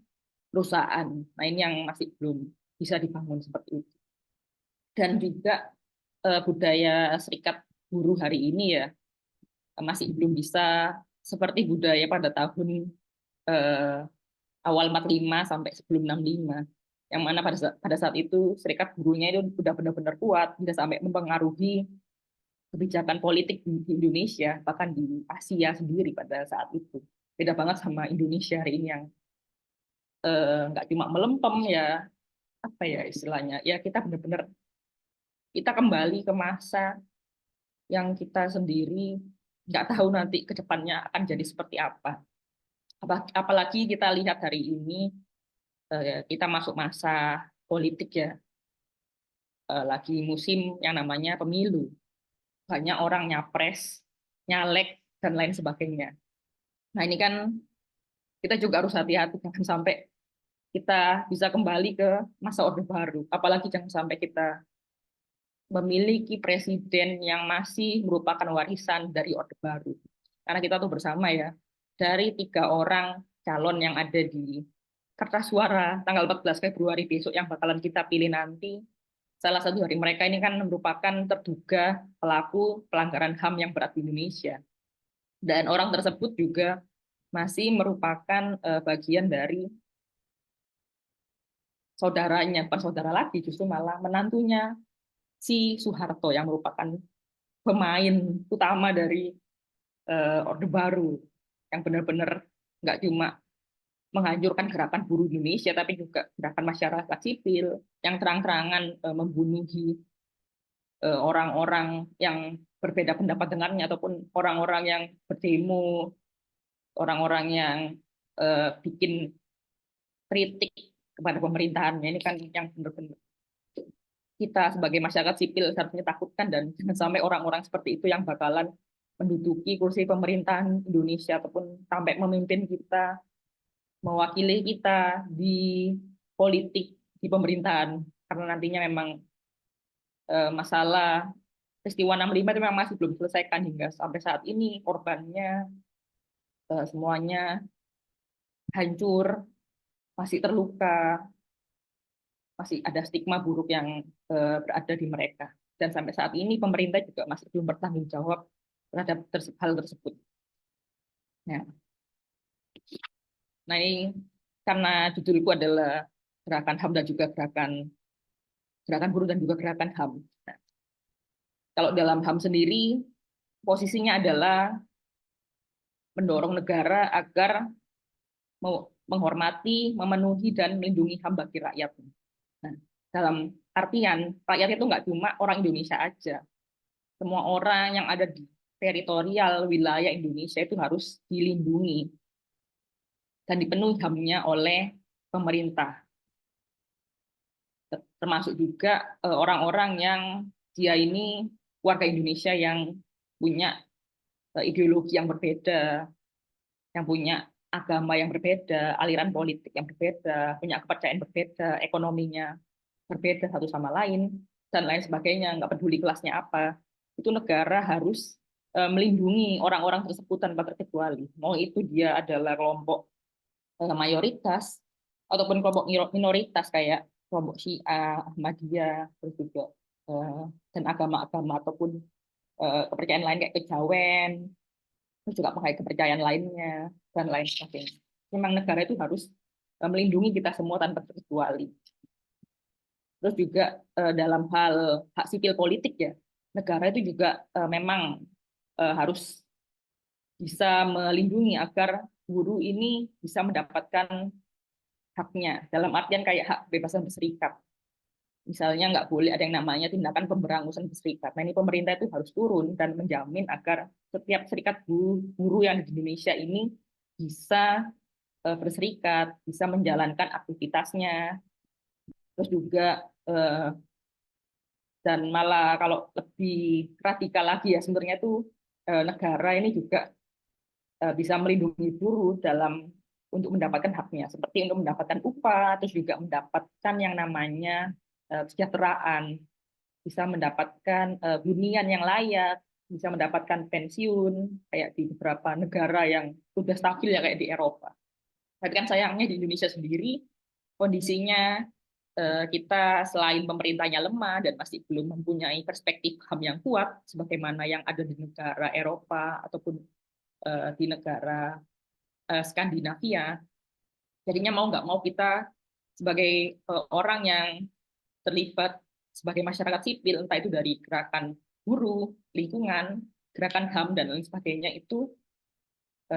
perusahaan. Nah, ini yang masih belum bisa dibangun seperti itu. Dan juga budaya serikat buruh hari ini ya masih belum bisa seperti budaya pada tahun eh, awal 45 sampai sebelum 65. Yang mana pada saat itu serikat buruhnya itu sudah benar-benar kuat, bisa sampai mempengaruhi kebijakan politik di Indonesia, bahkan di Asia sendiri pada saat itu. Beda banget sama Indonesia hari ini yang nggak cuma melempem ya, apa ya istilahnya, ya kita benar-benar kita kembali ke masa yang kita sendiri nggak tahu nanti ke depannya akan jadi seperti apa. Apalagi kita lihat hari ini kita masuk masa politik ya, lagi musim yang namanya pemilu. Banyak orang nyapres, nyalek, dan lain sebagainya. Nah, ini kan kita juga harus hati-hati jangan sampai kita bisa kembali ke masa Orde Baru. Apalagi jangan sampai kita memiliki presiden yang masih merupakan warisan dari Orde Baru. Karena kita tuh bersama ya, dari 3 orang calon yang ada di kertas suara tanggal 14 Februari besok yang bakalan kita pilih nanti, salah satu dari mereka ini kan merupakan terduga pelaku pelanggaran HAM yang berat di Indonesia. Dan orang tersebut juga masih merupakan bagian dari saudaranya, bukan saudara lagi, justru malah menantunya si Soeharto yang merupakan pemain utama dari Orde Baru yang benar-benar nggak cuma menghancurkan gerakan buruh Indonesia, tapi juga gerakan masyarakat sipil yang terang-terangan membunuhi orang-orang yang berbeda pendapat dengannya, ataupun orang-orang yang berdemo, orang-orang yang bikin kritik kepada pemerintahannya. Ini kan yang benar-benar kita sebagai masyarakat sipil seharusnya takutkan, dan jangan sampai orang-orang seperti itu yang bakalan menduduki kursi pemerintahan Indonesia ataupun sampai memimpin kita, mewakili kita di politik, di pemerintahan. Karena nantinya memang masalah peristiwa 65 itu memang masih belum diselesaikan hingga sampai saat ini, korbannya semuanya hancur, masih terluka, masih ada stigma buruk yang berada di mereka. Dan sampai saat ini pemerintah juga masih belum bertanggung jawab terhadap hal tersebut. Nah ini karena judulku adalah gerakan HAM dan juga gerakan buruh dan juga gerakan HAM. Nah, kalau dalam HAM sendiri posisinya adalah mendorong negara agar menghormati, memenuhi dan melindungi HAM bagi rakyat. Nah, dalam artian rakyat itu nggak cuma orang Indonesia aja, semua orang yang ada di teritorial wilayah Indonesia itu harus dilindungi dan dipenuhi HAM-nya oleh pemerintah. Termasuk juga orang-orang yang dia ini warga Indonesia yang punya ideologi yang berbeda, yang punya agama yang berbeda, aliran politik yang berbeda, punya kepercayaan berbeda, ekonominya berbeda satu sama lain, dan lain sebagainya, nggak peduli kelasnya apa. Itu negara harus melindungi orang-orang tersebut tanpa terkecuali. Mau itu dia adalah kelompok mayoritas ataupun kelompok minoritas kayak kelompok Syiah, Ahmadiyah, terus juga dan agama-agama ataupun kepercayaan lain kayak kejawen, terus juga pakai kepercayaan lainnya dan lain sebagainya. Memang negara itu harus melindungi kita semua tanpa terkecuali. Terus juga dalam hal hak sipil politik ya, negara itu juga memang harus bisa melindungi agar buruh ini bisa mendapatkan haknya. Dalam artian kayak hak kebebasan berserikat. Misalnya nggak boleh ada yang namanya tindakan pemberangusan berserikat. Nah ini pemerintah itu harus turun dan menjamin agar setiap serikat buruh yang di Indonesia ini bisa berserikat, bisa menjalankan aktivitasnya. Terus juga dan malah kalau lebih radikal lagi ya sebenarnya itu negara ini juga bisa melindungi buruh dalam untuk mendapatkan haknya, seperti untuk mendapatkan upah, terus juga mendapatkan yang namanya kesejahteraan, bisa mendapatkan hunian yang layak, bisa mendapatkan pensiun kayak di beberapa negara yang sudah stabil ya kayak di Eropa. Tapi kan sayangnya di Indonesia sendiri kondisinya kita selain pemerintahnya lemah dan masih belum mempunyai perspektif HAM yang kuat sebagaimana yang ada di negara Eropa ataupun di negara Skandinavia. Jadinya mau nggak mau kita sebagai orang yang terlibat sebagai masyarakat sipil, entah itu dari gerakan buruh, lingkungan, gerakan HAM, dan lain sebagainya, itu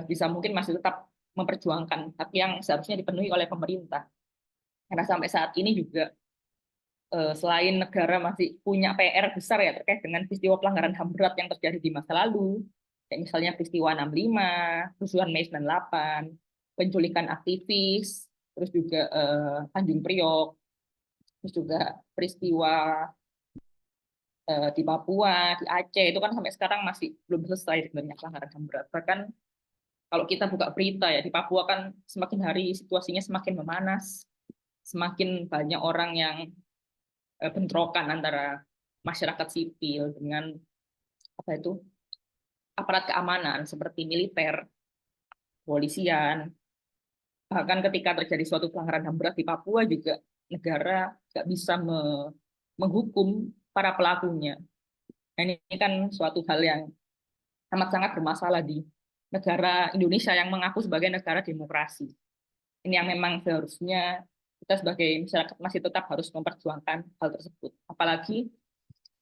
bisa mungkin masih tetap memperjuangkan hak yang seharusnya dipenuhi oleh pemerintah. Karena sampai saat ini juga selain negara masih punya PR besar ya terkait dengan peristiwa pelanggaran HAM berat yang terjadi di masa lalu, kayak misalnya peristiwa 65, kerusuhan Mei 98, penculikan aktivis, terus juga Tanjung Priok, terus juga peristiwa di Papua, di Aceh, itu kan sampai sekarang masih belum selesai sebenarnya pelanggaran HAM berat. Bahkan kalau kita buka berita ya, di Papua kan semakin hari situasinya semakin memanas, semakin banyak orang yang bentrokan antara masyarakat sipil dengan apa itu aparat keamanan seperti militer, polisian. Bahkan ketika terjadi suatu pelanggaran HAM berat di Papua juga negara nggak bisa menghukum para pelakunya. Nah, ini kan suatu hal yang amat sangat bermasalah di negara Indonesia yang mengaku sebagai negara demokrasi. Ini yang memang seharusnya kita sebagai masyarakat masih tetap harus memperjuangkan hal tersebut. Apalagi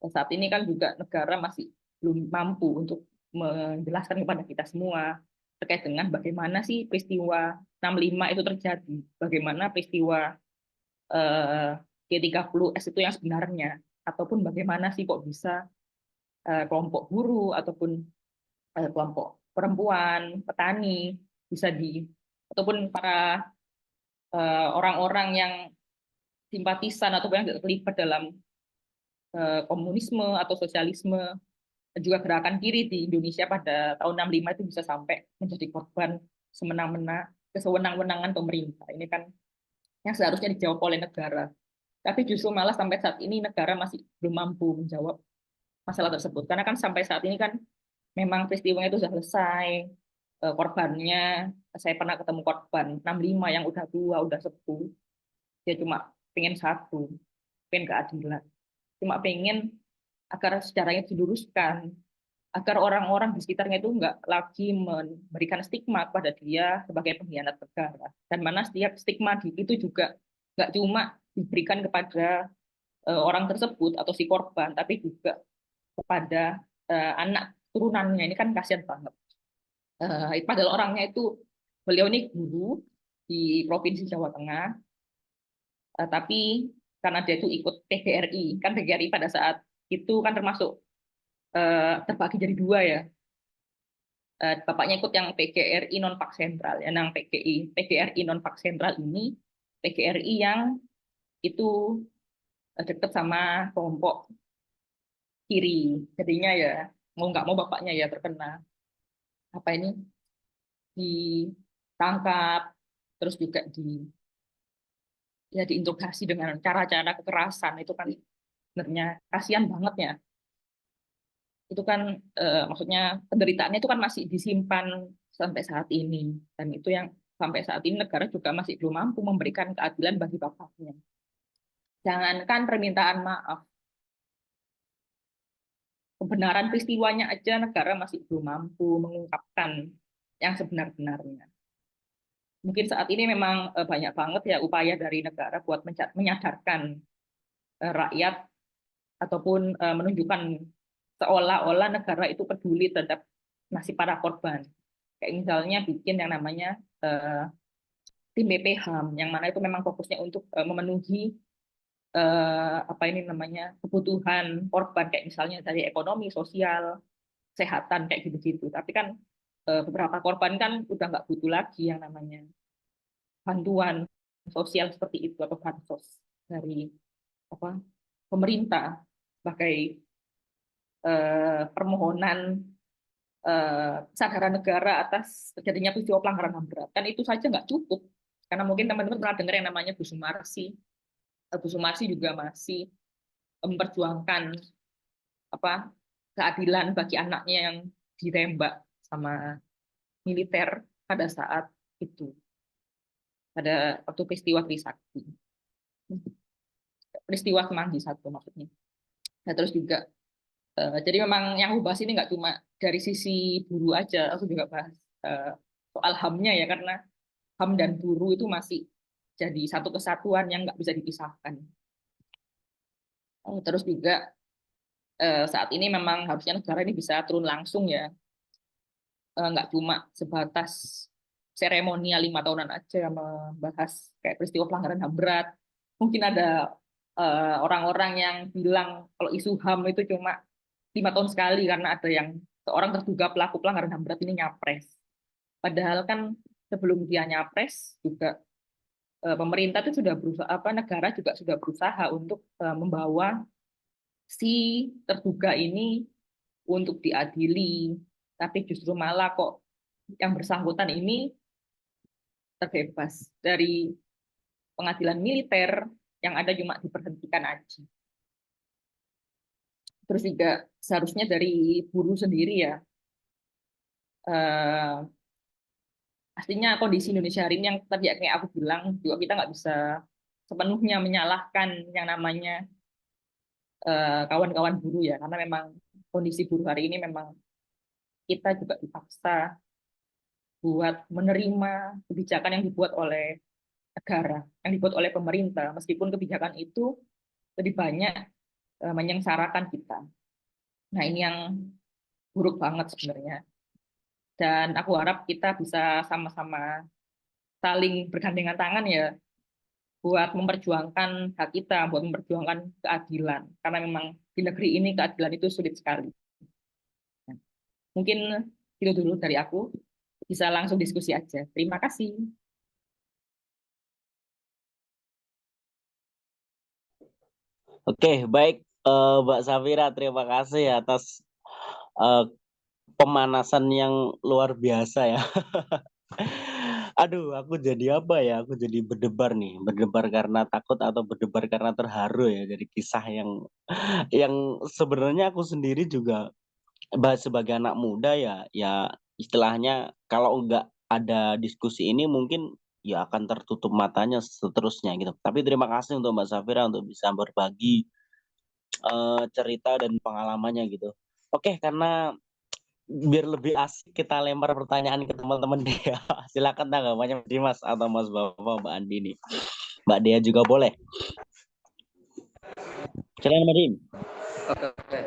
saat ini kan juga negara masih belum mampu untuk menjelaskan kepada kita semua terkait dengan bagaimana sih peristiwa 65 itu terjadi, bagaimana peristiwa G30S itu yang sebenarnya, ataupun bagaimana sih kok bisa kelompok buruh ataupun kelompok perempuan, petani bisa ataupun para orang-orang yang simpatisan ataupun yang terlibat dalam komunisme atau sosialisme dan juga gerakan kiri di Indonesia pada tahun 65 itu bisa sampai menjadi korban kesewenang-wenangan pemerintah. Ini kan yang seharusnya dijawab oleh negara. Tapi justru malah sampai saat ini negara masih belum mampu menjawab masalah tersebut. Karena kan sampai saat ini kan memang peristiwanya itu sudah selesai, korbannya, saya pernah ketemu korban 65 yang udah tua, udah sepuh, dia cuma pengen satu, pengen keadilan. Cuma pengen agar sejarahnya diluruskan, agar orang-orang di sekitarnya itu nggak lagi memberikan stigma kepada dia sebagai pengkhianat negara. Dan mana setiap stigma itu juga nggak cuma diberikan kepada orang tersebut atau si korban, tapi juga kepada anak turunannya. Ini kan kasihan banget. Padahal orangnya itu, beliau ini guru di Provinsi Jawa Tengah, tapi karena dia itu ikut PGRI, kan PGRI pada saat itu kan termasuk terbagi jadi dua ya. Bapaknya ikut yang PGRI non Pak Sentral, ya, yang PGRI non Pak Sentral ini PGRI yang itu dekat sama kelompok kiri. Jadinya ya mau nggak mau bapaknya ya terkena apa ini, ditangkap, terus juga ya diinterogasi dengan cara-cara kekerasan. Itu kan sebenarnya kasihan banget ya. Itu kan maksudnya penderitaannya itu kan masih disimpan sampai saat ini, dan itu yang sampai saat ini negara juga masih belum mampu memberikan keadilan bagi bapaknya. Jangankan permintaan maaf, kebenaran peristiwanya aja negara masih belum mampu mengungkapkan yang sebenar-benarnya. Mungkin saat ini memang banyak banget ya upaya dari negara buat menyadarkan rakyat, ataupun menunjukkan seolah-olah negara itu peduli terhadap nasib para korban. Kayak misalnya bikin yang namanya tim BPHAM, yang mana itu memang fokusnya untuk memenuhi apa ini namanya kebutuhan korban, kayak misalnya dari ekonomi, sosial, kesehatan, kayak gitu-gitu. Tapi kan beberapa korban kan udah nggak butuh lagi yang namanya bantuan sosial seperti itu atau bansos dari apa pemerintah sebagai permohonan kesadaran negara atas terjadinya peristiwa pelanggaran HAM berat. Kan itu saja nggak cukup, karena mungkin teman-teman pernah dengar yang namanya Bu Sumarsi. Bu Sumarsi juga masih memperjuangkan apa keadilan bagi anaknya yang ditembak sama militer pada saat itu, pada waktu peristiwa Trisakti, peristiwa Semanggi satu maksudnya. Nah, terus juga jadi memang yang aku bahas ini nggak cuma dari sisi buruh aja, aku juga bahas soal HAM-nya ya, karena HAM dan buruh itu masih jadi satu kesatuan yang nggak bisa dipisahkan. Terus juga saat ini memang harusnya negara ini bisa turun langsung ya, nggak cuma sebatas seremonial 5 tahunan aja membahas kayak peristiwa pelanggaran HAM berat. Mungkin ada orang-orang yang bilang kalau isu HAM itu cuma 5 tahun sekali karena ada yang seorang terduga pelaku pelanggaran HAM berat ini nyapres. Padahal kan sebelum dia nyapres juga pemerintah itu sudah berusaha, negara juga sudah berusaha untuk membawa si terduga ini untuk diadili, tapi justru malah kok yang bersangkutan ini terbebas dari pengadilan militer, yang ada cuma diberhentikan aja. Terus juga seharusnya dari buruh sendiri ya, pastinya kondisi Indonesia hari ini yang tadi ya, kayak aku bilang juga, kita nggak bisa sepenuhnya menyalahkan yang namanya kawan-kawan buruh ya, karena memang kondisi buruh hari ini memang kita juga dipaksa buat menerima kebijakan yang dibuat oleh negara, yang dibuat oleh pemerintah, meskipun kebijakan itu lebih banyak menyengsarakan kita. Nah, ini yang buruk banget sebenarnya. Dan aku harap kita bisa sama-sama saling bergandengan tangan ya, buat memperjuangkan hak kita, buat memperjuangkan keadilan. Karena memang di negeri ini keadilan itu sulit sekali. Nah, mungkin itu dulu dari aku. Bisa langsung diskusi aja. Terima kasih. Oke, baik, Mbak Safira, terima kasih atas eh, pemanasan yang luar biasa ya. Aduh, aku jadi apa ya? Aku jadi berdebar nih, berdebar karena takut atau berdebar karena terharu ya. Jadi kisah yang sebenarnya aku sendiri juga sebagai anak muda ya, ya istilahnya kalau nggak ada diskusi ini mungkin ya akan tertutup matanya seterusnya gitu. Tapi terima kasih untuk Mbak Safira untuk bisa berbagi cerita dan pengalamannya gitu. Oke, karena biar lebih asik kita lempar pertanyaan ke teman-teman dia. Silakan tanggapannya Mas Dimas atau Mas Bapak, Mbak Andi nih. Mbak Dea juga boleh. Silakan Mbak Dim. Oke.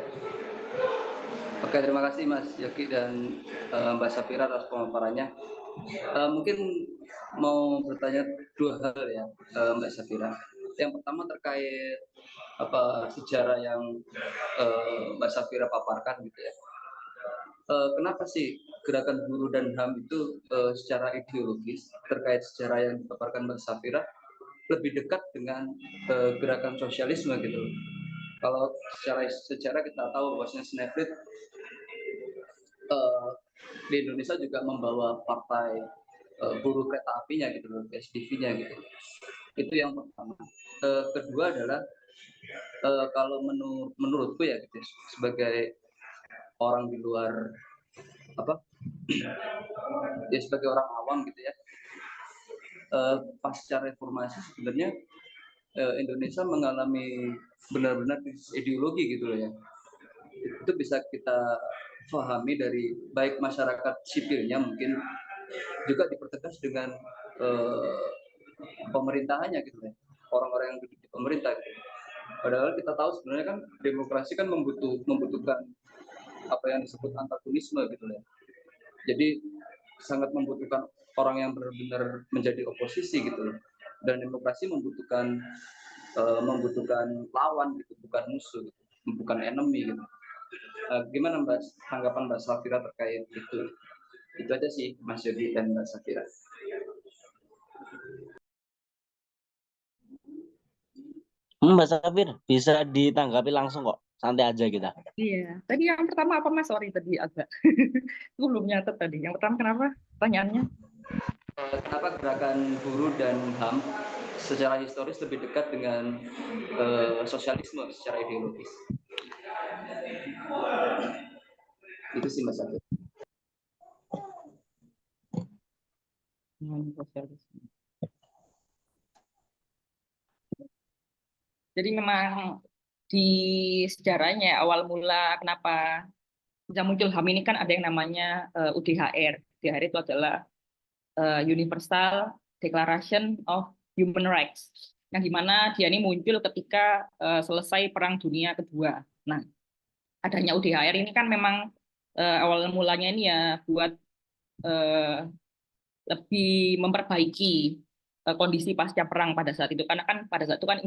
Oke, terima kasih Mas Yogi dan Mbak Safira atas pemaparannya. Mungkin mau bertanya dua hal ya, Mbak Safira. Yang pertama terkait sejarah yang Mbak Safira paparkan gitu ya. Kenapa sih gerakan buruh dan HAM itu secara ideologis terkait sejarah yang dipaparkan Mbak Safira lebih dekat dengan gerakan sosialisme gitu? Kalau secara sejarah kita tahu bahwasanya Snefrit di Indonesia juga membawa partai buruh kereta apinya gitu loh, SDV-nya gitu. Itu yang pertama. Kedua adalah kalau menurutku ya gitu, sebagai orang di luar ya sebagai orang awam gitu ya, pasca reformasi sebenarnya Indonesia mengalami benar-benar krisis ideologi gitu loh ya. Itu bisa kita pahami dari baik masyarakat sipilnya mungkin juga dipertegas dengan pemerintahannya gitu ya, orang-orang yang duduk di pemerintah gitu. Padahal kita tahu sebenarnya kan demokrasi kan membutuhkan apa yang disebut antagonisme gitu ya. Jadi sangat membutuhkan orang yang benar-benar menjadi oposisi gitu loh. Dan demokrasi membutuhkan lawan gitu, bukan musuh, gitu. Bukan enemy gitu. Gimana Mbak tanggapan Mbak Safira terkait itu? Itu aja sih Mas Yodi dan Mbak Safira. Mbak Safir bisa ditanggapi langsung kok, santai aja kita. Iya, tadi yang pertama apa Mas? Sorry tadi agak aku belum nyatet tadi. Yang pertama kenapa? Pertanyaannya? Kenapa gerakan buruh dan HAM secara historis lebih dekat dengan sosialisme secara ideologis? Itu sih Mas Safira. Sosialisme. Jadi memang di sejarahnya awal mula kenapa bisa muncul HAM ini kan ada yang namanya UDHR. UDHR itu adalah Universal Declaration of Human Rights, yang dimana dia ini muncul ketika selesai Perang Dunia Kedua. Nah, adanya UDHR ini kan memang awal mulanya ini ya buat lebih memperbaiki kondisi pasca perang pada saat itu, karena kan pada saat itu kan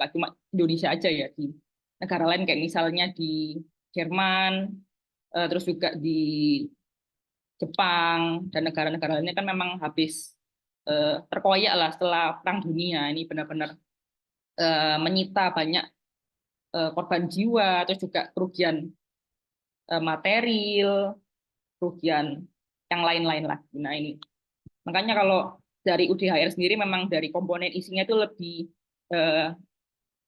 nggak cuma Indonesia aja ya, di negara lain kayak misalnya di Jerman, terus juga di Jepang dan negara-negara lainnya kan memang habis terkoyak lah setelah perang dunia ini, benar-benar menyita banyak korban jiwa, terus juga kerugian material, kerugian yang lain-lain lah. Nah ini makanya kalau dari UDHR sendiri memang dari komponen isinya itu lebih eh,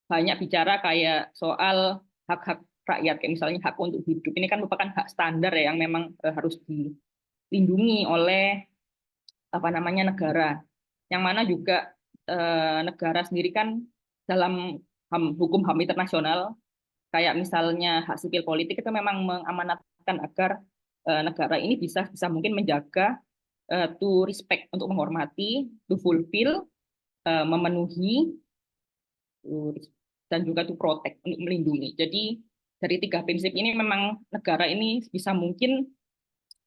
banyak bicara kayak soal hak-hak rakyat, kayak misalnya hak untuk hidup. Ini kan merupakan hak standar ya, yang memang harus dilindungi oleh apa namanya negara. Yang mana juga negara sendiri kan dalam hukum HAM internasional, kayak misalnya hak sipil politik itu memang mengamanatkan agar negara ini bisa bisa mungkin menjaga to respect, untuk menghormati, to fulfill, memenuhi, dan juga to protect, untuk melindungi. Jadi dari tiga prinsip ini memang negara ini bisa mungkin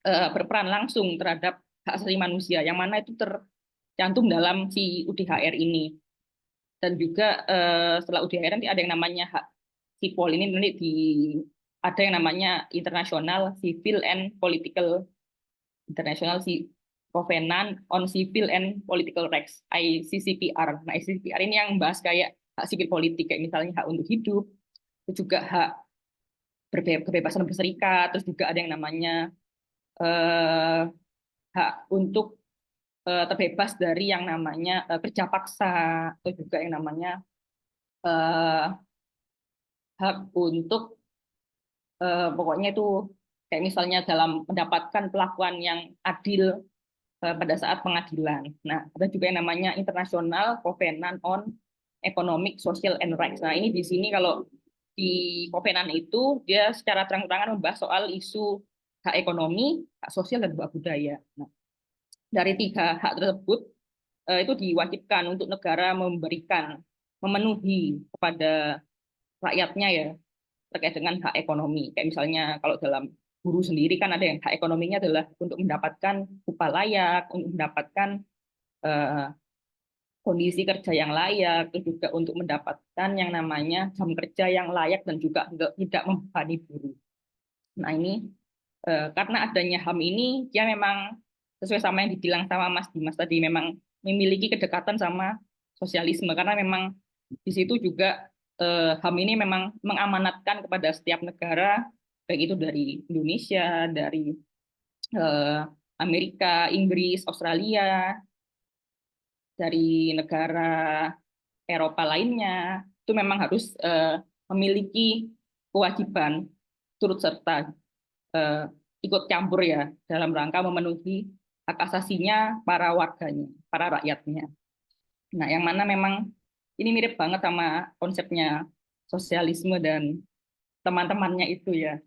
berperan langsung terhadap hak asasi manusia, yang mana itu tercantum dalam si UDHR ini. Dan juga setelah UDHR nanti ada yang namanya hak sipol, ini nanti ada yang namanya International Civil and Political International Covenant on Civil and Political Rights, ICCPR. Nah, ICCPR ini yang membahas kayak hak sipil politik, kayak misalnya hak untuk hidup, terus juga hak kebebasan berserikat, terus juga ada yang namanya hak untuk terbebas dari yang namanya kerja paksa, atau juga yang namanya hak untuk pokoknya itu kayak misalnya dalam mendapatkan perlakuan yang adil pada saat pengadilan. Nah, ada juga yang namanya International Covenant on Economic, Social, and Rights. Nah, ini di sini kalau di Kovenan itu dia secara terang-terangan membahas soal isu hak ekonomi, hak sosial, dan hak budaya. Nah, dari 3 hak tersebut itu diwajibkan untuk negara memenuhi kepada rakyatnya ya terkait dengan hak ekonomi. Kayak misalnya kalau dalam buruh sendiri kan ada yang hak ekonominya adalah untuk mendapatkan upah layak, untuk mendapatkan eh, kondisi kerja yang layak, terus juga untuk mendapatkan yang namanya jam kerja yang layak dan juga tidak membebani buruh. Nah ini karena adanya HAM ini, dia memang sesuai sama yang dibilang sama Mas Dimas tadi, memang memiliki kedekatan sama sosialisme karena memang di situ juga HAM ini memang mengamanatkan kepada setiap negara, baik itu dari Indonesia, dari eh, Amerika, Inggris, Australia, dari negara Eropa lainnya, itu memang harus memiliki kewajiban turut serta eh, ikut campur ya dalam rangka memenuhi hak asasinya para warganya, para rakyatnya. Nah, yang mana memang ini mirip banget sama konsepnya sosialisme dan teman-temannya itu ya,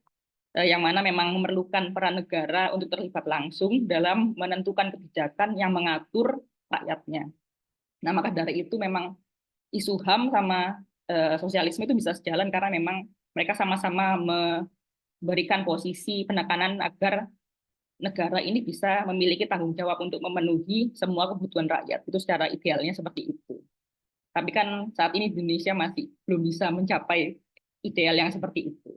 yang mana memang memerlukan peran negara untuk terlibat langsung dalam menentukan kebijakan yang mengatur rakyatnya. Nah, maka dari itu memang isu HAM sama sosialisme itu bisa sejalan karena memang mereka sama-sama memberikan posisi penekanan agar negara ini bisa memiliki tanggung jawab untuk memenuhi semua kebutuhan rakyat. Itu secara idealnya seperti itu. Tapi kan saat ini Indonesia masih belum bisa mencapai ideal yang seperti itu.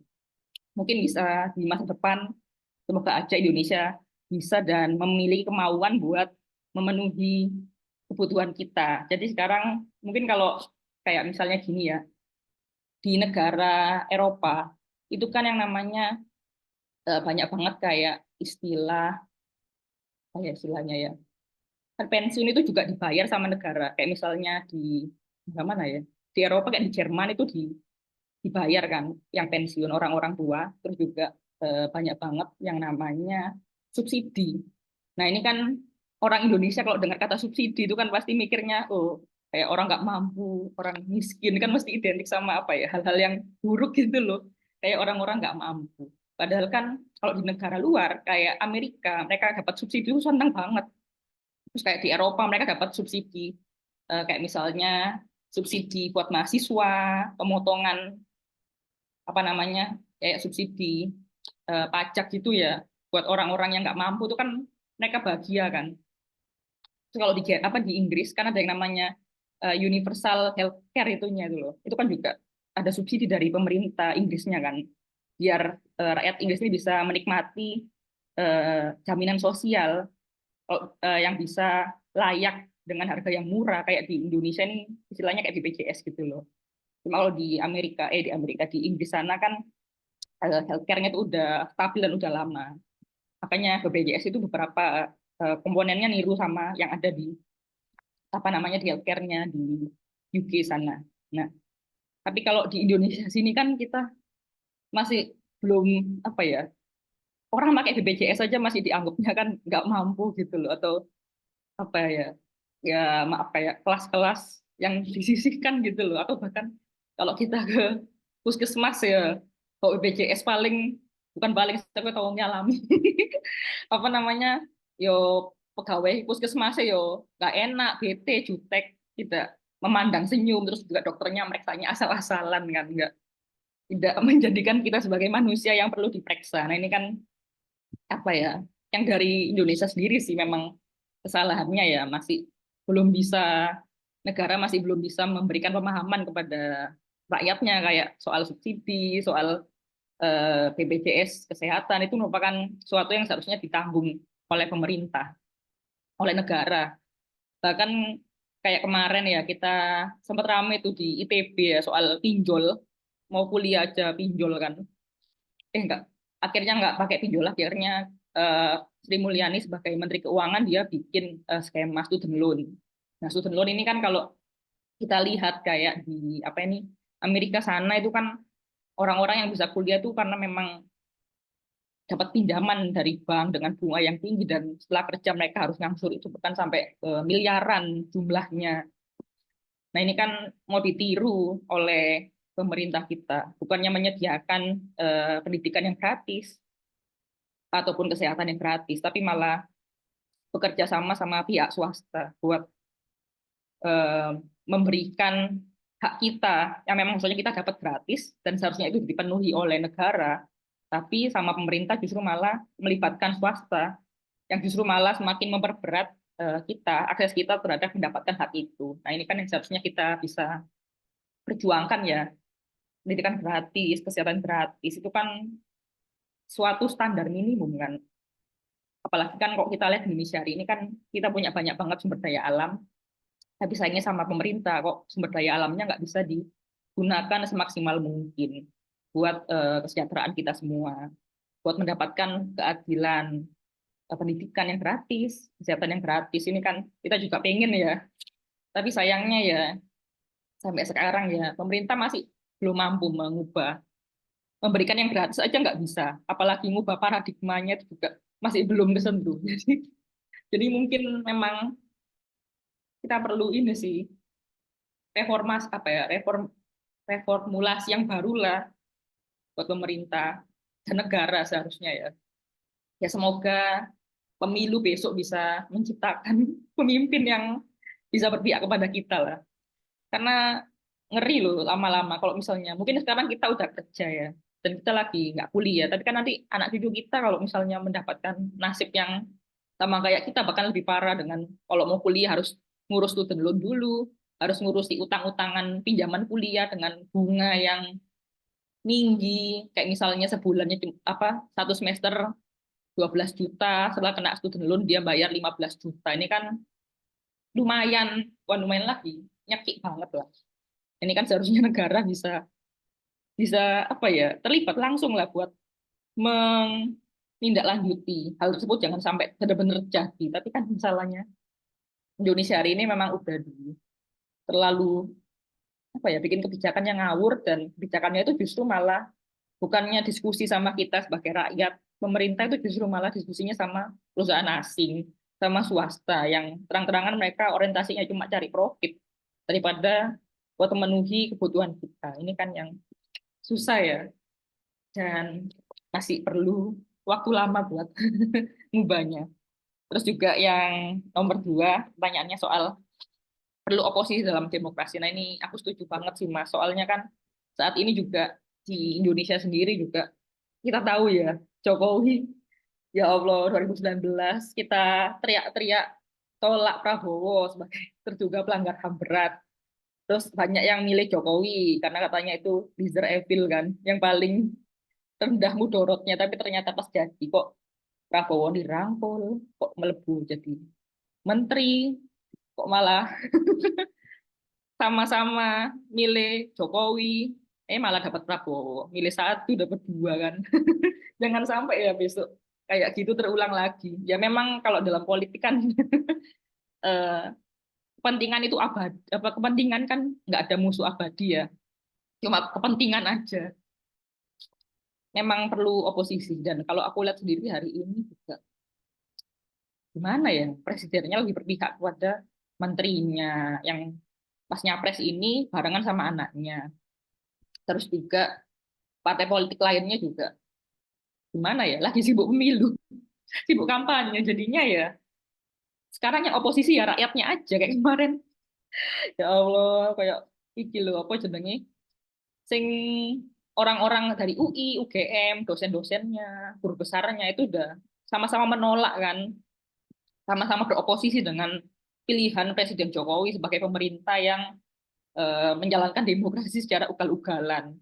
Mungkin bisa di masa depan, semoga aja Indonesia bisa dan memiliki kemauan buat memenuhi kebutuhan kita. Jadi sekarang mungkin kalau kayak misalnya gini ya, di negara Eropa itu kan yang namanya banyak banget kayak istilah, apa ya istilahnya ya, kan pensiun itu juga dibayar sama negara. Kayak misalnya di mana ya, di Eropa kayak di Jerman itu dibayar kan, yang pensiun orang-orang tua, terus juga banyak banget yang namanya subsidi. Nah ini kan orang Indonesia kalau dengar kata subsidi itu kan pasti mikirnya, oh kayak orang nggak mampu, orang miskin kan mesti identik sama apa ya, hal-hal yang buruk gitu loh. Kayak orang-orang nggak mampu. Padahal kan kalau di negara luar kayak Amerika, mereka dapat subsidi itu senang banget. Terus kayak di Eropa mereka dapat subsidi, kayak misalnya subsidi buat mahasiswa, pemotongan apa namanya kayak subsidi pajak gitu ya buat orang-orang yang nggak mampu itu kan mereka bahagia kan. Terus kalau di Inggris kan ada yang namanya universal healthcare itunya itu loh. Itu kan juga ada subsidi dari pemerintah Inggrisnya kan. Biar rakyat Inggris ini bisa menikmati jaminan sosial yang bisa layak dengan harga yang murah kayak di Indonesia ini istilahnya kayak BPJS gitu loh. Cuma kalau di Inggris sana kan healthcare-nya itu udah stabil dan udah lama. Makanya BPJS itu beberapa komponennya niru sama yang ada di apa namanya di healthcare-nya di UK sana. Nah, tapi kalau di Indonesia sini kan kita masih belum apa ya, orang pakai BPJS saja masih dianggapnya kan nggak mampu gitu loh, atau apa ya, ya maaf kayak kelas-kelas yang disisihkan gitu loh, atau bahkan kalau kita ke puskesmas ya, kalau BPJS paling bukan paling tapi tolong nyalami apa namanya, yo pegawai puskesmas yo nggak enak, bete, jutek, tidak memandang senyum, terus juga dokternya mereksanya asal-asalan kan, nggak tidak menjadikan kita sebagai manusia yang perlu diperiksa. Nah ini kan apa ya, yang dari Indonesia sendiri sih memang kesalahannya ya, masih belum bisa, negara masih belum bisa memberikan pemahaman kepada rakyatnya kayak soal subsidi, soal BPJS kesehatan itu merupakan suatu yang seharusnya ditanggung oleh pemerintah, oleh negara. Bahkan kayak kemarin ya kita sempat ramai itu di ITB ya soal pinjol, mau kuliah aja pinjol kan. Enggak, akhirnya nggak pakai pinjol lagi, akhirnya eh, Sri Mulyani sebagai Menteri Keuangan dia bikin skema student loan. Nah student loan ini kan kalau kita lihat kayak di apa ini Amerika sana itu kan orang-orang yang bisa kuliah itu karena memang dapat pinjaman dari bank dengan bunga yang tinggi, dan setelah kerja mereka harus ngangsur itu bukan sampai miliaran jumlahnya. Nah ini kan mau ditiru oleh pemerintah kita, bukannya menyediakan pendidikan yang gratis ataupun kesehatan yang gratis, tapi malah bekerja sama sama pihak swasta buat eh, memberikan hak kita yang memang maksudnya kita dapat gratis dan seharusnya itu dipenuhi oleh negara, tapi sama pemerintah justru malah melibatkan swasta yang justru malah semakin memperberat akses kita terhadap mendapatkan hak itu. Nah ini kan yang seharusnya kita bisa perjuangkan ya, pendidikan gratis, kesehatan gratis itu kan suatu standar minimum kan. Apalagi kan kok kita lihat di Indonesia hari ini kan kita punya banyak banget sumber daya alam, tapi sayangnya sama pemerintah kok sumber daya alamnya nggak bisa digunakan semaksimal mungkin buat kesejahteraan kita semua, buat mendapatkan keadilan, pendidikan yang gratis, kesehatan yang gratis. Ini kan kita juga pengen ya, tapi sayangnya ya sampai sekarang ya pemerintah masih belum mampu memberikan yang gratis aja nggak bisa, apalagi ngubah paradigmanya itu juga masih belum kesentuh. Jadi mungkin memang kita perlu ini sih reformulasi yang barulah buat pemerintah dan negara seharusnya ya. Ya semoga pemilu besok bisa menciptakan pemimpin yang bisa berpihak kepada kita lah. Karena ngeri loh lama-lama kalau misalnya mungkin sekarang kita udah kerja ya dan kita lagi nggak kuliah, tapi kan nanti anak cucu kita kalau misalnya mendapatkan nasib yang sama kayak kita bahkan lebih parah dengan kalau mau kuliah harus ngurus student loan dulu, harus ngurusi utang-utangan pinjaman kuliah dengan bunga yang tinggi, kayak misalnya sebulannya satu semester 12 juta, setelah kena student loan dia bayar 15 juta. Ini kan lumayan, bukan lumayan lagi, nyakit banget lah. Ini kan seharusnya negara bisa bisa terlibat langsung lah buat menindaklanjuti hal tersebut, jangan sampai benar-benar terjadi. Tapi kan masalahnya Indonesia hari ini memang udah terlalu bikin kebijakan yang ngawur, dan kebijakannya itu justru malah bukannya diskusi sama kita sebagai rakyat, pemerintah itu justru malah diskusinya sama perusahaan asing, sama swasta yang terang-terangan mereka orientasinya cuma cari profit daripada buat memenuhi kebutuhan kita. Ini kan yang susah ya, dan masih perlu waktu lama buat ngubahnya. Terus juga yang nomor 2, pertanyaannya soal perlu oposisi dalam demokrasi. Nah ini aku setuju banget sih Mas, soalnya kan saat ini juga di Indonesia sendiri juga kita tahu ya, Jokowi, ya Allah 2019 kita teriak-teriak tolak Prabowo sebagai terduga pelanggar HAM berat. Terus banyak yang milih Jokowi karena katanya itu Lizer Evil kan, yang paling rendah mudorotnya, tapi ternyata pas jadi kok Prabowo dirangkul, kok melebu jadi menteri, kok malah sama-sama milih Jokowi, malah dapat Prabowo, milih 1 dapat 2 kan. Jangan sampai ya besok kayak gitu terulang lagi. Ya memang kalau dalam politik kan eh, kepentingan itu abadi, kepentingan kan nggak ada musuh abadi ya, cuma kepentingan aja. Memang perlu oposisi, dan kalau aku lihat sendiri hari ini juga gimana ya, presidennya lebih berpihak kepada menterinya yang pas nyapres ini barengan sama anaknya. Terus juga partai politik lainnya juga gimana ya, lagi sibuk pemilu, sibuk kampanye, jadinya ya sekarang yang oposisi ya rakyatnya aja kayak kemarin. Ya Allah, kayak iki lho apa jenenge, sing orang-orang dari UI, UGM, dosen-dosennya, guru besarnya itu udah sama-sama menolak kan, sama-sama beroposisi dengan pilihan Presiden Jokowi sebagai pemerintah yang menjalankan demokrasi secara ugal-ugalan.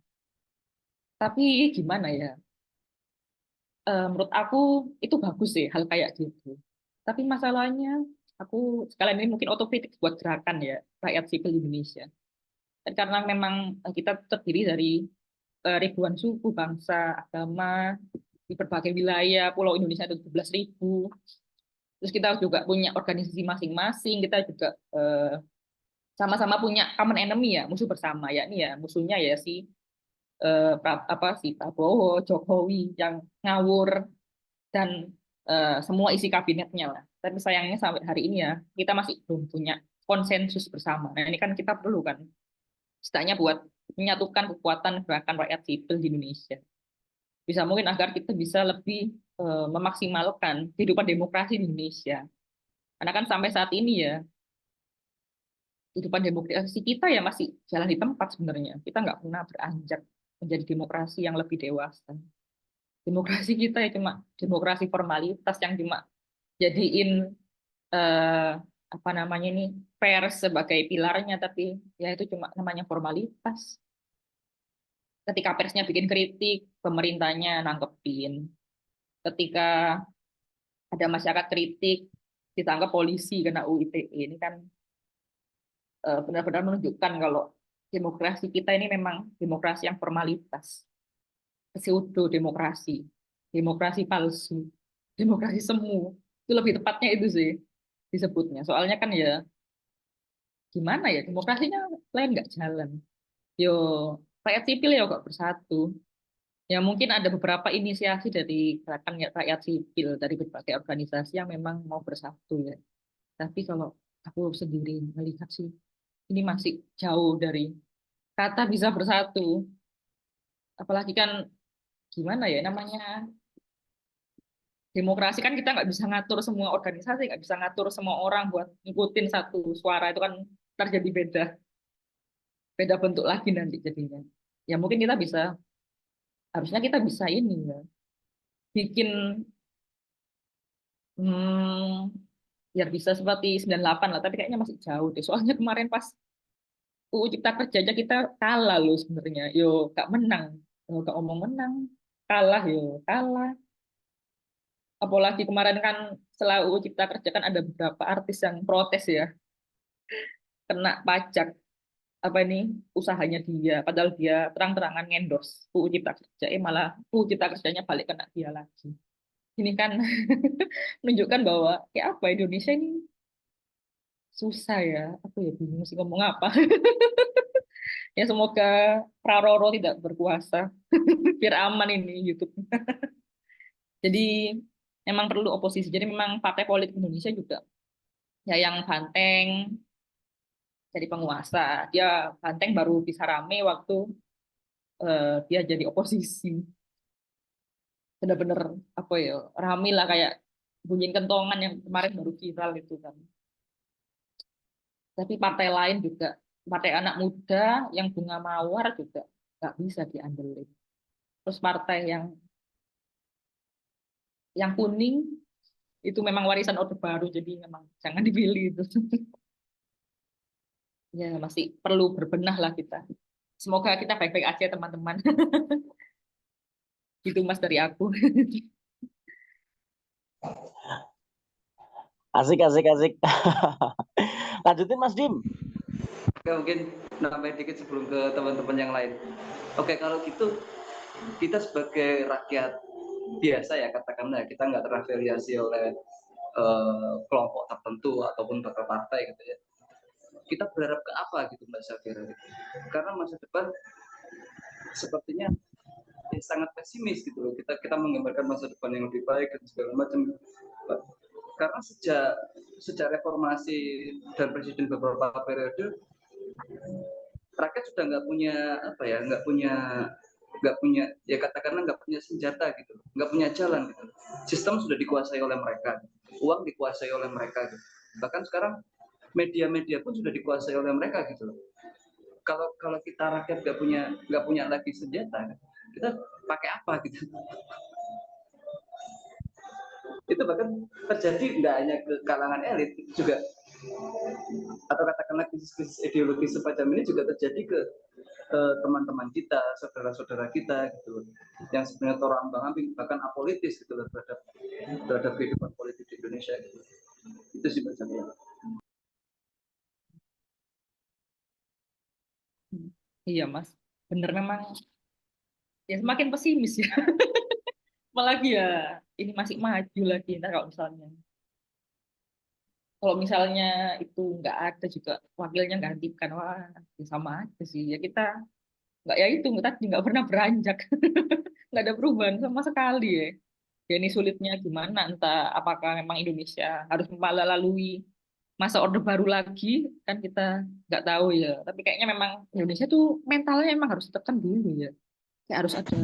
Tapi gimana ya, menurut aku itu bagus sih hal kayak gitu. Tapi masalahnya, aku sekalian ini mungkin otokritik buat gerakan ya rakyat sipil Indonesia. Dan karena memang kita terdiri dari ribuan suku, bangsa, agama di berbagai wilayah, pulau Indonesia ada 17.000. Terus kita juga punya organisasi masing-masing, kita juga sama-sama punya common enemy ya, musuh bersama, yakni ya musuhnya ya si Prabowo, Jokowi yang ngawur dan semua isi kabinetnya lah. Tapi sayangnya sampai hari ini ya kita masih belum punya konsensus bersama. Nah ini kan kita perlu kan setidaknya buat menyatukan kekuatan gerakan rakyat sipil di Indonesia. Bisa mungkin agar kita bisa lebih memaksimalkan kehidupan demokrasi di Indonesia. Karena kan sampai saat ini ya, kehidupan demokrasi kita ya masih jalan di tempat sebenarnya. Kita nggak pernah beranjak menjadi demokrasi yang lebih dewasa. Demokrasi kita ya cuma demokrasi formalitas yang cuma jadiin eh, apa namanya ini pers sebagai pilarnya, tapi ya itu cuma namanya formalitas. Ketika persnya bikin kritik, pemerintahnya nangkepin. Ketika ada masyarakat kritik, ditangkap polisi kena UU ITE. Ini kan benar-benar menunjukkan kalau demokrasi kita ini memang demokrasi yang formalitas, pseudo demokrasi, demokrasi palsu, demokrasi semu. Itu lebih tepatnya itu sih disebutnya. Soalnya kan ya gimana ya, demokrasinya lain nggak jalan. Yo rakyat sipil ya kok bersatu. Ya mungkin ada beberapa inisiasi dari gerakan rakyat sipil dari berbagai organisasi yang memang mau bersatu ya. Tapi kalau aku sendiri melihat sih ini masih jauh dari kata bisa bersatu. Apalagi kan gimana ya namanya demokrasi kan kita nggak bisa ngatur semua organisasi, nggak bisa ngatur semua orang buat ngikutin satu suara itu kan terjadi beda bentuk lagi nanti jadinya. Ya mungkin kita bisa harusnya kita bisa ini ya bikin biar bisa seperti 98 lah, tapi kayaknya masih jauh deh. Soalnya kemarin pas UU Cipta Kerja aja kita kalah loh sebenarnya. Yo, gak menang. Yo, gak omong menang. Kalah yo, kalah. Apalagi kemarin kan setelah UU Cipta Kerja kan ada beberapa artis yang protes ya, kena pajak apa ini usahanya dia, padahal dia terang-terangan ngendorse UU Cipta Kerja, malah UU Cipta Kerjanya balik kena dia lagi. Ini kan menunjukkan bahwa kayak apa Indonesia ini susah ya. Aku ya bingung sih ngomong apa. Ya semoga Praroro tidak berkuasa biar aman ini YouTube. Jadi memang perlu oposisi. Jadi memang partai politik Indonesia juga ya yang banteng jadi penguasa. Dia banteng baru bisa rame waktu dia jadi oposisi. Benar-benar apa ya rame lah kayak bunyiin kentongan yang kemarin baru viral itu kan. Tapi partai lain juga, partai anak muda yang bunga mawar juga nggak bisa diandelin. Terus partai yang kuning itu memang warisan Orde Baru, jadi memang jangan dipilih itu. Ya masih perlu berbenah lah kita. Semoga kita baik-baik aja teman-teman. Itu Mas dari aku. Asik, asik, asik. Lanjutin Mas Dim. Oke, mungkin nambahin dikit sebelum ke teman-teman yang lain. Oke, kalau gitu kita sebagai rakyat biasa ya katakanlah kita nggak terafiliasi oleh kelompok tertentu ataupun partai gitu ya. Kita berharap ke apa gitu Mbak Safira? Karena masa depan sepertinya sangat pesimis gitu loh. Kita menggambarkan masa depan yang lebih baik dan segala macam. Karena sejak reformasi dan presiden beberapa periode, rakyat sudah nggak punya ya katakanlah nggak punya senjata gitu, nggak punya jalan gitu. Sistem sudah dikuasai oleh mereka, uang dikuasai oleh mereka gitu. Bahkan sekarang media-media pun sudah dikuasai oleh mereka gitu. Kalau kita rakyat nggak punya lagi senjata, kita pakai apa gitu? Itu bahkan terjadi nggak hanya ke kalangan elit juga, atau katakanlah krisis ideologi semacam ini juga terjadi ke teman-teman kita, saudara-saudara kita gitu, yang sebenarnya terombang-ambing bahkan apolitis gitu terhadap kehidupan politik di Indonesia gitu. Itu sih Mbak Safira. Iya Mas, bener memang ya semakin pesimis ya. Apalagi ya ini masih maju lagi. Nah, kalau misalnya itu nggak ada juga wakilnya gantikan, wah ya sama aja sih. Ya kita nggak ya itu tadi nggak pernah beranjak, nggak ada perubahan sama sekali ya. Ya ini sulitnya gimana? Entah apakah memang Indonesia harus melalui masa Orde Baru lagi, kan kita nggak tahu ya. Tapi kayaknya memang Indonesia tuh mentalnya memang harus ditekan dulu ya. Kayak harus ada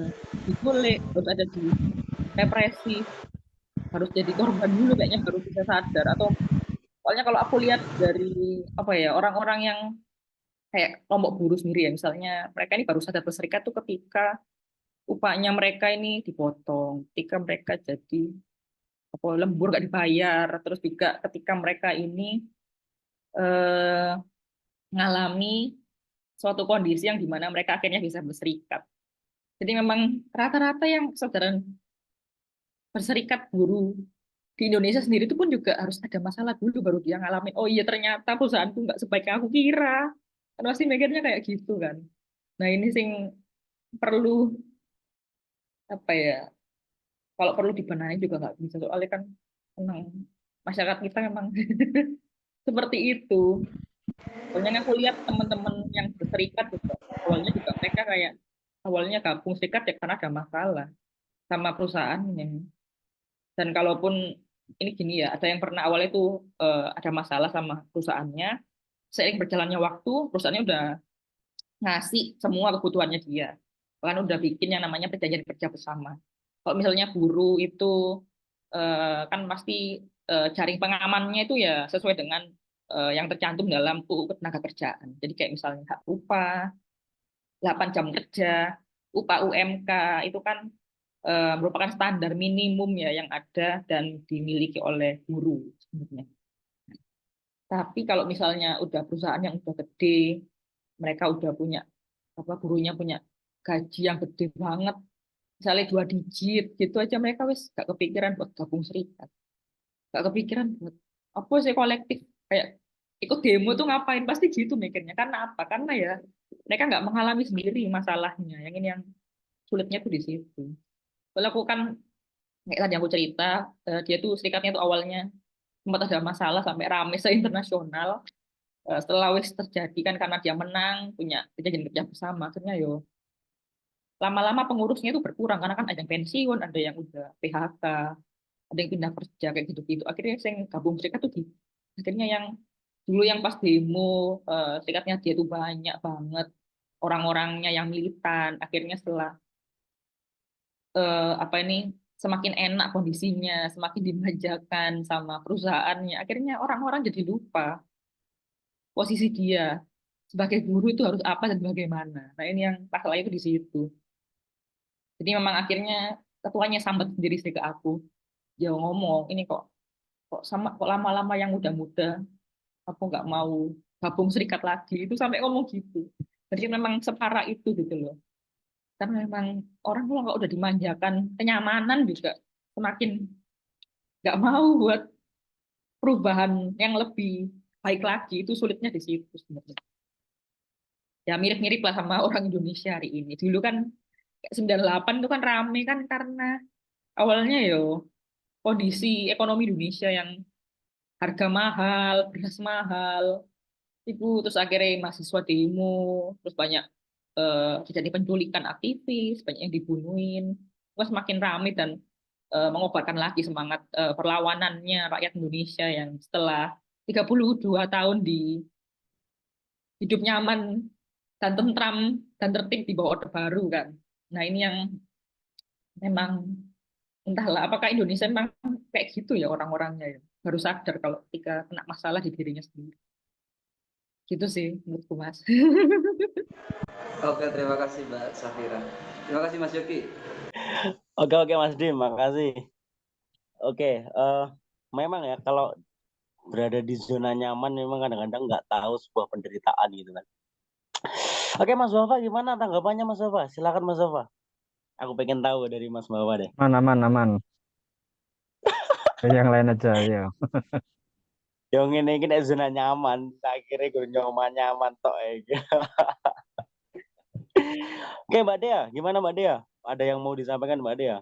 diculik, harus ada di represi, harus jadi korban dulu kayaknya baru bisa sadar. Atau soalnya kalau aku lihat dari apa ya orang-orang yang kayak kelompok buruh sendiri ya, misalnya mereka ini baru sadar berserikat tuh ketika upahnya mereka ini dipotong, ketika mereka jadi apa lembur nggak dibayar, terus juga ketika mereka ini eh, ngalami suatu kondisi yang dimana mereka akhirnya bisa berserikat. Jadi memang rata-rata yang kesadaran berserikat buruh di Indonesia sendiri itu pun juga harus ada masalah dulu baru dia ngalamin, oh iya ternyata perusahaanku nggak sebaik yang aku kira. Kan pasti mikirnya kayak gitu kan. Nah ini sing perlu apa ya, kalau perlu dibenahi juga nggak bisa soalnya kan memang masyarakat kita memang seperti itu. Soalnya aku lihat teman-teman yang berserikat juga awalnya juga mereka kayak awalnya gabung serikat ya karena ada masalah sama perusahaannya. Dan kalaupun ini gini ya, ada yang pernah awalnya itu ada masalah sama perusahaannya, seiring berjalannya waktu perusahaannya udah ngasih semua kebutuhannya dia. Kan udah bikin yang namanya perjanjian kerja bersama. Kalau misalnya buruh itu kan pasti jaring pengamannya itu ya sesuai dengan yang tercantum dalam UU Ketenagakerjaan. Jadi kayak misalnya hak upah, 8 jam kerja, upah UMK itu kan merupakan standar minimum ya yang ada dan dimiliki oleh buruh sebenarnya. Tapi kalau misalnya udah perusahaan yang udah gede, mereka udah punya apa buruhnya punya gaji yang gede banget, misalnya 2 digit gitu aja mereka wis gak kepikiran buat gabung serikat, gak kepikiran buat apa sih kolektif kayak ikut demo tuh ngapain, pasti gitu mikirnya. Karena apa? Karena ya mereka nggak mengalami sendiri masalahnya. Yang ini yang sulitnya tuh di situ. Kalau aku kan kayak tadi aku cerita, dia tuh serikatnya tuh awalnya sempat ada masalah sampai rame se-internasional. Setelah wis terjadi kan karena dia menang punya kejadian kerja bersama, akhirnya yo lama-lama pengurusnya itu berkurang karena kan ada yang pensiun, ada yang udah PHK, ada yang pindah kerja kayak gitu-gitu. Akhirnya saya gabung serikat tuh di akhirnya yang dulu yang pas demo serikatnya dia tuh banyak banget orang-orangnya yang militan. Akhirnya setelah apa ini semakin enak kondisinya, semakin dimanjakan sama perusahaannya, akhirnya orang-orang jadi lupa posisi dia sebagai guru itu harus apa dan bagaimana. Nah ini yang masalah itu di situ. Jadi memang akhirnya ketuanya sambat sendiri sih ke aku. Dia ngomong ini kok lama-lama yang muda-muda aku nggak mau gabung serikat lagi itu sampai ngomong gitu. Jadi memang separah itu gitu loh. Karena memang orang kalau udah dimanjakan kenyamanan juga semakin nggak mau buat perubahan yang lebih baik lagi, itu sulitnya di situ sebenarnya. Ya mirip-mirip lah sama orang Indonesia hari ini. Dulu kan kayak 98 itu kan rame kan karena awalnya yo kondisi ekonomi Indonesia yang harga mahal, beras mahal, itu terus akhirnya mahasiswa demo, terus banyak terjadi penculikan aktivis, banyak yang dibunuhin, terus makin rame dan mengobarkan lagi semangat perlawanannya rakyat Indonesia yang setelah 32 tahun di hidup nyaman dan tentram dan tertib di bawah Orde Baru kan. Nah ini yang memang entahlah apakah Indonesia memang kayak gitu ya orang-orangnya ya. Baru sadar kalau ketika kena masalah di dirinya sendiri. Gitu sih menurutku Mas. Oke, terima kasih Mbak Safira. Terima kasih Mas Yogi. Oke Mas Dim, makasih. Oke, memang ya kalau berada di zona nyaman memang kadang-kadang nggak tahu sebuah penderitaan gitu kan. Oke Mas Wafa, gimana tanggapannya Mas Wafa? Silakan Mas Wafa. Aku pengen tahu dari Mas Wafa deh. Aman, aman, aman. Yang lain aja, ya. Yang ini nek zona nyaman, akhirnya gue nyaman nyaman tok aja. Oke Mbak Dea, gimana Mbak Dea? Ada yang mau disampaikan Mbak Dea?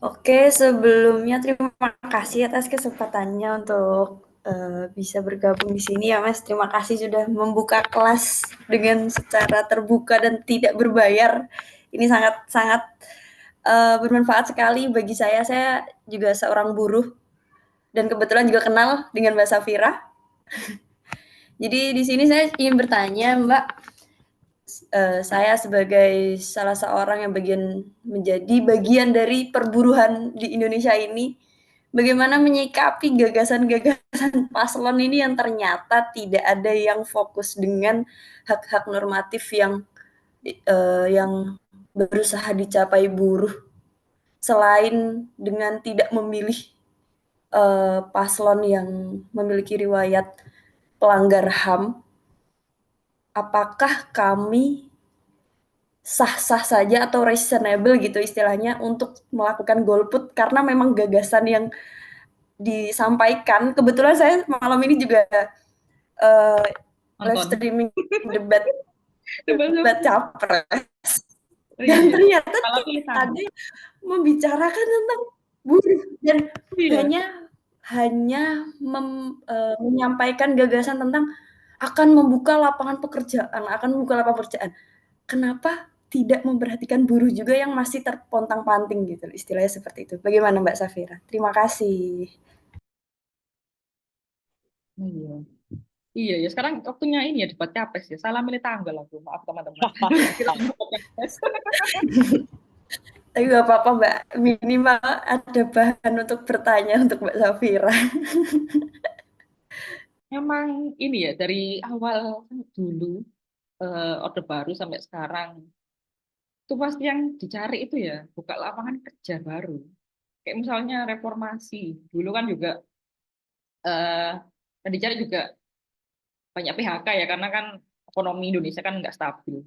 Oke, sebelumnya terima kasih atas kesempatannya untuk bisa bergabung di sini ya Mas. Terima kasih sudah membuka kelas dengan secara terbuka dan tidak berbayar. Ini sangat-sangat bermanfaat sekali bagi saya. Saya juga seorang buruh dan kebetulan juga kenal dengan Mbak Safira. Jadi di sini saya ingin bertanya, Mbak, saya sebagai salah seorang yang menjadi bagian dari perburuhan di Indonesia ini, bagaimana menyikapi gagasan-gagasan paslon ini yang ternyata tidak ada yang fokus dengan hak-hak normatif yang berusaha dicapai buruh, selain dengan tidak memilih paslon yang memiliki riwayat pelanggar HAM, apakah kami sah-sah saja atau reasonable gitu istilahnya untuk melakukan golput karena memang gagasan yang disampaikan. Kebetulan saya malam ini juga live Nonton. streaming debat capres Oh, dan iya. ternyata Kalau tidak kita, ada yang membicarakan tentang buruh dan iya. hanya menyampaikan gagasan tentang akan membuka lapangan pekerjaan. Kenapa tidak memperhatikan buruh juga yang masih terpontang-panting gitu, istilahnya seperti itu. Bagaimana Mbak Safira? Terima kasih. Iya. Iya ya, sekarang waktunya ini ya debat capres ya. Salah milih tanggal aku. Maaf teman-teman. Kira debat capres. Tapi nggak apa-apa Mbak, minimal ada bahan untuk bertanya untuk Mbak Safira. Memang ini ya dari awal dulu Orde Baru sampai sekarang itu pasti yang dicari itu ya buka lapangan kerja baru. Kayak misalnya reformasi dulu kan juga yang dicari juga banyak PHK ya karena kan ekonomi Indonesia kan nggak stabil.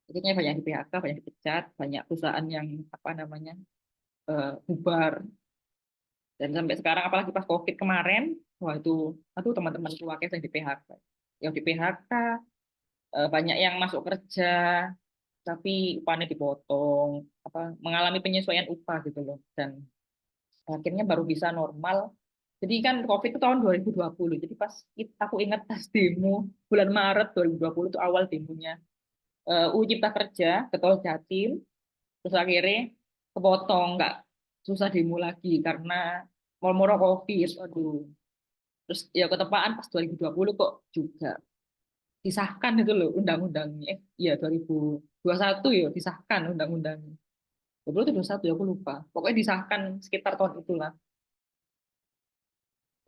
Jadinya banyak di PHK, banyak dipecat, banyak perusahaan yang apa namanya bubar. Dan sampai sekarang apalagi pas COVID kemarin, wah itu aduh teman-teman keluarga yang di PHK. Yang di PHK banyak yang masuk kerja tapi upahnya dipotong, apa mengalami penyesuaian upah gitu loh. Dan akhirnya baru bisa normal. Jadi kan COVID itu tahun 2020. Jadi pas aku ingat pas demo bulan Maret 2020 itu awal demonya. UU Cipta Kerja, Ketua Jatim, terus akhirnya kepotong, nggak susah demo lagi karena moro-moro COVID. Aduh. Terus ya ketepaan pas 2020 kok juga disahkan itu loh undang-undangnya. Iya 2021 ya disahkan undang-undangnya. 20 itu 21 ya aku lupa. Pokoknya disahkan sekitar tahun itulah.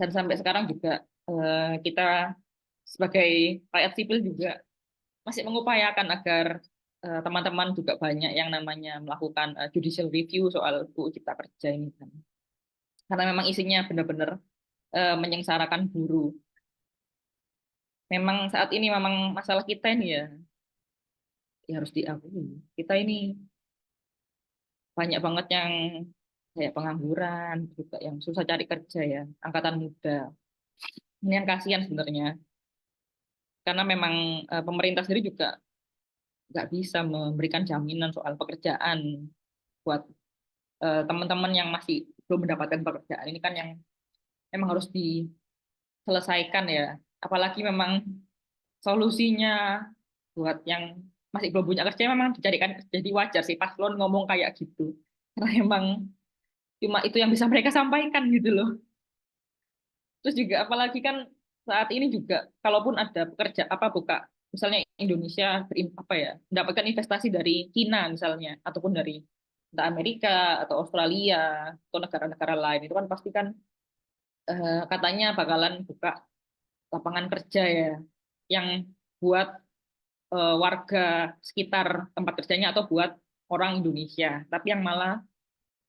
Dan sampai sekarang juga kita sebagai rakyat sipil juga masih mengupayakan agar teman-teman juga banyak yang namanya melakukan judicial review soal UU Cipta Kerja ini kan. Karena memang isinya benar-benar menyengsarakan buruh. Memang saat ini memang masalah kita ini ya harus diakui. Kita ini banyak banget yang kayak pengangguran, juga yang susah cari kerja ya, angkatan muda. Ini yang kasihan sebenarnya. Karena memang pemerintah sendiri juga nggak bisa memberikan jaminan soal pekerjaan buat teman-teman yang masih belum mendapatkan pekerjaan. Ini kan yang memang harus diselesaikan ya. Apalagi memang solusinya buat yang masih belum punya kerja memang dicarikan jadi wajar sih paslon ngomong kayak gitu. Karena emang cuma itu yang bisa mereka sampaikan gitu loh. Terus juga apalagi kan saat ini juga kalaupun ada pekerja apa buka misalnya Indonesia apa ya mendapatkan investasi dari Cina misalnya ataupun dari entah Amerika atau Australia atau negara-negara lain itu kan pasti kan katanya bakalan buka lapangan kerja ya yang buat warga sekitar tempat kerjanya atau buat orang Indonesia tapi yang malah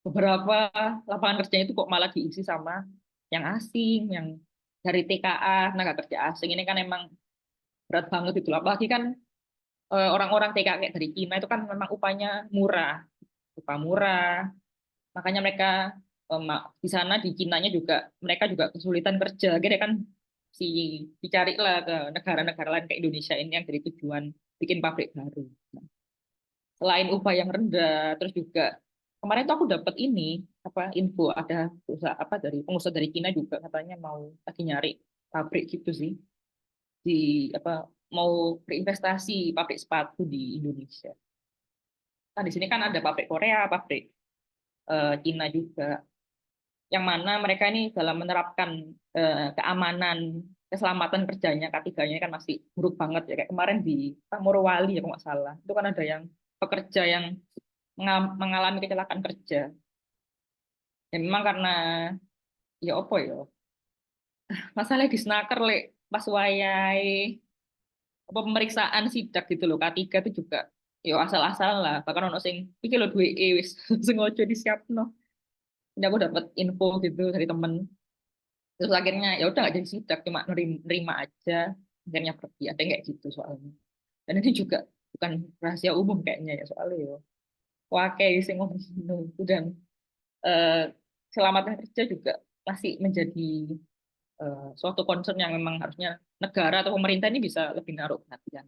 beberapa lapangan kerjanya itu kok malah diisi sama yang asing, yang dari TKA, tenaga kerja asing ini kan emang berat banget itu. Apalagi kan orang-orang TKA kayak dari Cina itu kan memang upahnya murah, upah murah. Makanya mereka di sana di Cinanya juga mereka juga kesulitan kerja. Akhirnya kan si dicarilah ke negara-negara lain kayak Indonesia ini yang jadi tujuan bikin pabrik baru. Nah, selain upah yang rendah, terus juga kemarin tuh aku dapat ini apa info ada usaha apa dari pengusaha dari Cina juga katanya mau lagi nyari pabrik gitu sih di apa mau berinvestasi pabrik sepatu di Indonesia. Nah di sini kan ada pabrik Korea, pabrik Cina juga, yang mana mereka ini dalam menerapkan keamanan, keselamatan kerjanya, K3-nya kan masih buruk banget ya. Kayak kemarin di Morowali ya kalau nggak salah, itu kan ada yang pekerja yang mengalami kecelakaan kerja. Ya memang karena ya apa ya, masalah di snaker lek pas wayai apa pemeriksaan sidak gitu loh, K3 itu juga yo asal-asalan lah, bahkan ono sing iki lho duwe wis sengaja disiapno. Ini aku dapat info gitu dari temen, terus akhirnya ya udah nggak jadi sidak, cuma nerima aja, akhirnya pergi. Ada yang kayak gitu soalnya, dan ini juga bukan rahasia umum kayaknya ya, soalnya yo wakai sing ngomong gitu. Dan eh, keselamatan kerja juga masih menjadi suatu concern yang memang harusnya negara atau pemerintah ini bisa lebih naruh perhatian.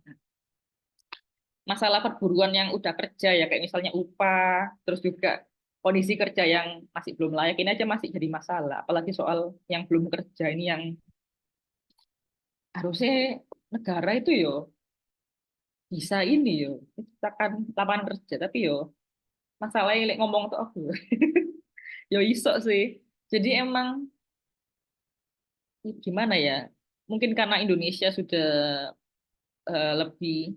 Masalah perburuan yang udah kerja ya, kayak misalnya upah, terus juga kondisi kerja yang masih belum layak, ini aja masih jadi masalah. Apalagi soal yang belum kerja ini, yang harusnya negara itu yo bisa ini yo menciptakan lapangan kerja, tapi yo masalahnya like, ngomong tuh aku yo iso sih. Jadi emang gimana ya? Mungkin karena Indonesia sudah lebih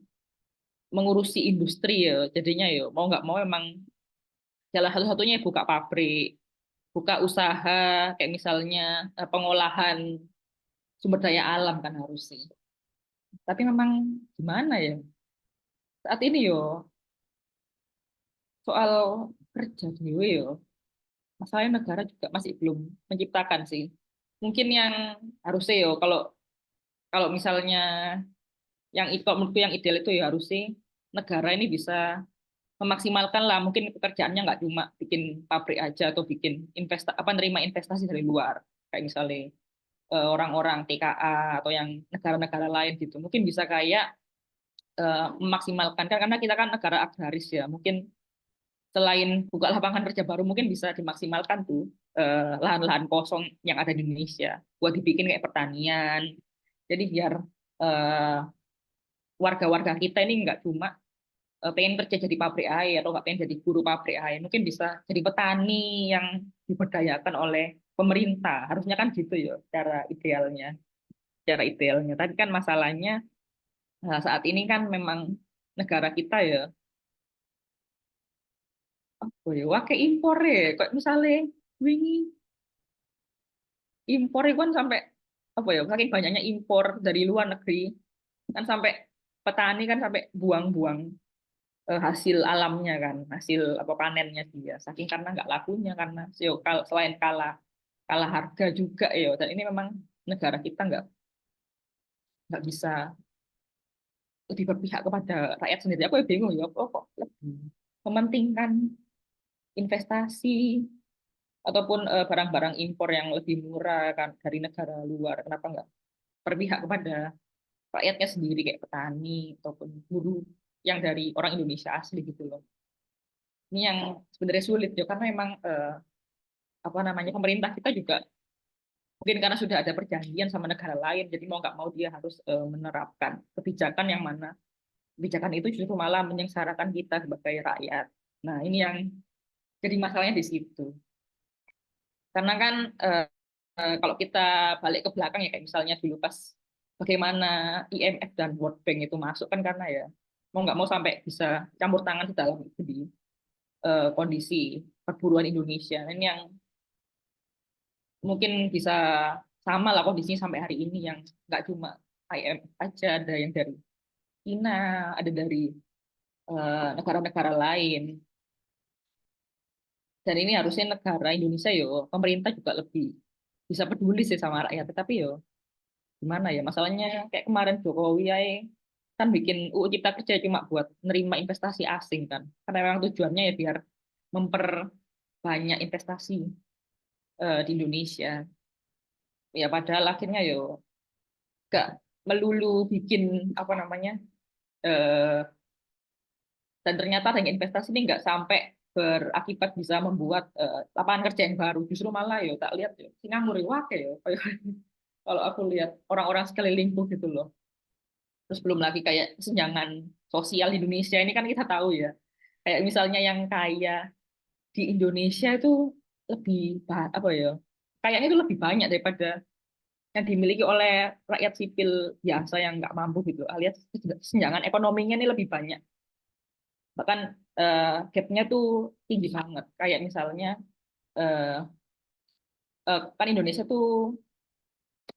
mengurusi industri ya, jadinya yo mau nggak mau emang jalan satu-satunya ya buka pabrik, buka usaha, kayak misalnya pengolahan sumber daya alam kan harus sih. Tapi memang gimana ya? Saat ini yo soal kerja dhewe yo, masalahnya negara juga masih belum menciptakan sih. Mungkin yang harusnya yo, kalau kalau misalnya yang itu menurutku yang ideal itu ya harusnya negara ini bisa memaksimalkan lah, mungkin pekerjaannya nggak cuma bikin pabrik aja atau bikin apa nerima investasi dari luar, kayak misalnya orang-orang TKA atau yang negara-negara lain gitu, mungkin bisa kayak memaksimalkan kan, karena kita kan negara agraris ya, mungkin selain buka lapangan kerja baru mungkin bisa dimaksimalkan tuh lahan-lahan kosong yang ada di Indonesia buat dibikin kayak pertanian, jadi biar eh, warga-warga kita ini nggak cuma pengen kerja jadi pabrik air atau nggak pengen jadi guru pabrik air, mungkin bisa jadi petani yang diberdayakan oleh pemerintah, harusnya kan gitu ya cara idealnya. Tapi kan masalahnya saat ini kan memang negara kita ya apa ya wake impor ya, kayak misalnya wingi impor itu kan sampai apa ya, saking banyaknya impor dari luar negeri kan, sampai petani kan sampai buang-buang hasil alamnya kan, hasil apa panennya dia, saking karena nggak lakunya, karena selain kalah kalah harga juga ya. Dan ini memang negara kita nggak bisa lebih berpihak kepada rakyat sendiri. Aku ya bingung ya, kok lebih mementingkan investasi ataupun barang-barang impor yang lebih murah kan dari negara luar, kenapa nggak berpihak kepada rakyatnya sendiri kayak petani ataupun buruh yang dari orang Indonesia asli gitu loh. Ini yang sebenarnya sulit ya, karena memang apa namanya, pemerintah kita juga mungkin karena sudah ada perjanjian sama negara lain, jadi mau nggak mau dia harus menerapkan kebijakan yang mana kebijakan itu justru malah menyengsarakan kita sebagai rakyat. Nah, ini yang jadi masalahnya di situ. Karena kan kalau kita balik ke belakang ya, kayak misalnya dulu pas bagaimana IMF dan World Bank itu masuk kan, karena ya mau nggak mau sampai bisa campur tangan di dalam itu di kondisi perburuan Indonesia. Nah, ini yang mungkin bisa sama lah kondisinya sampai hari ini, yang nggak cuma IMF aja, ada yang dari China, ada dari negara-negara lain. Dan ini harusnya negara Indonesia yo, pemerintah juga lebih bisa peduli sih sama rakyat. Tapi yo gimana ya, masalahnya kayak kemarin Jokowi ya kan bikin UU Cipta Kerja cuma buat nerima investasi asing kan, karena memang tujuannya ya biar memperbanyak investasi di Indonesia. Ya padahal akhirnya yo gak melulu bikin apa namanya, eh, dan ternyata dengan investasi ini nggak sampai berakibat bisa membuat lapangan kerja yang baru, justru malah yo tak lihat yo singamuri wake yo kalau aku lihat orang-orang sekelilingku gitu loh. Terus belum lagi kayak kesenjangan sosial di Indonesia ini kan kita tahu ya, kayak misalnya yang kaya di Indonesia itu apa ya? Kayaknya itu lebih banyak daripada yang dimiliki oleh rakyat sipil biasa yang nggak mampu gitu, alias kesenjangan ekonominya ini lebih banyak. Bahkan gapnya tuh tinggi banget. Kayak misalnya eh, kan Indonesia tuh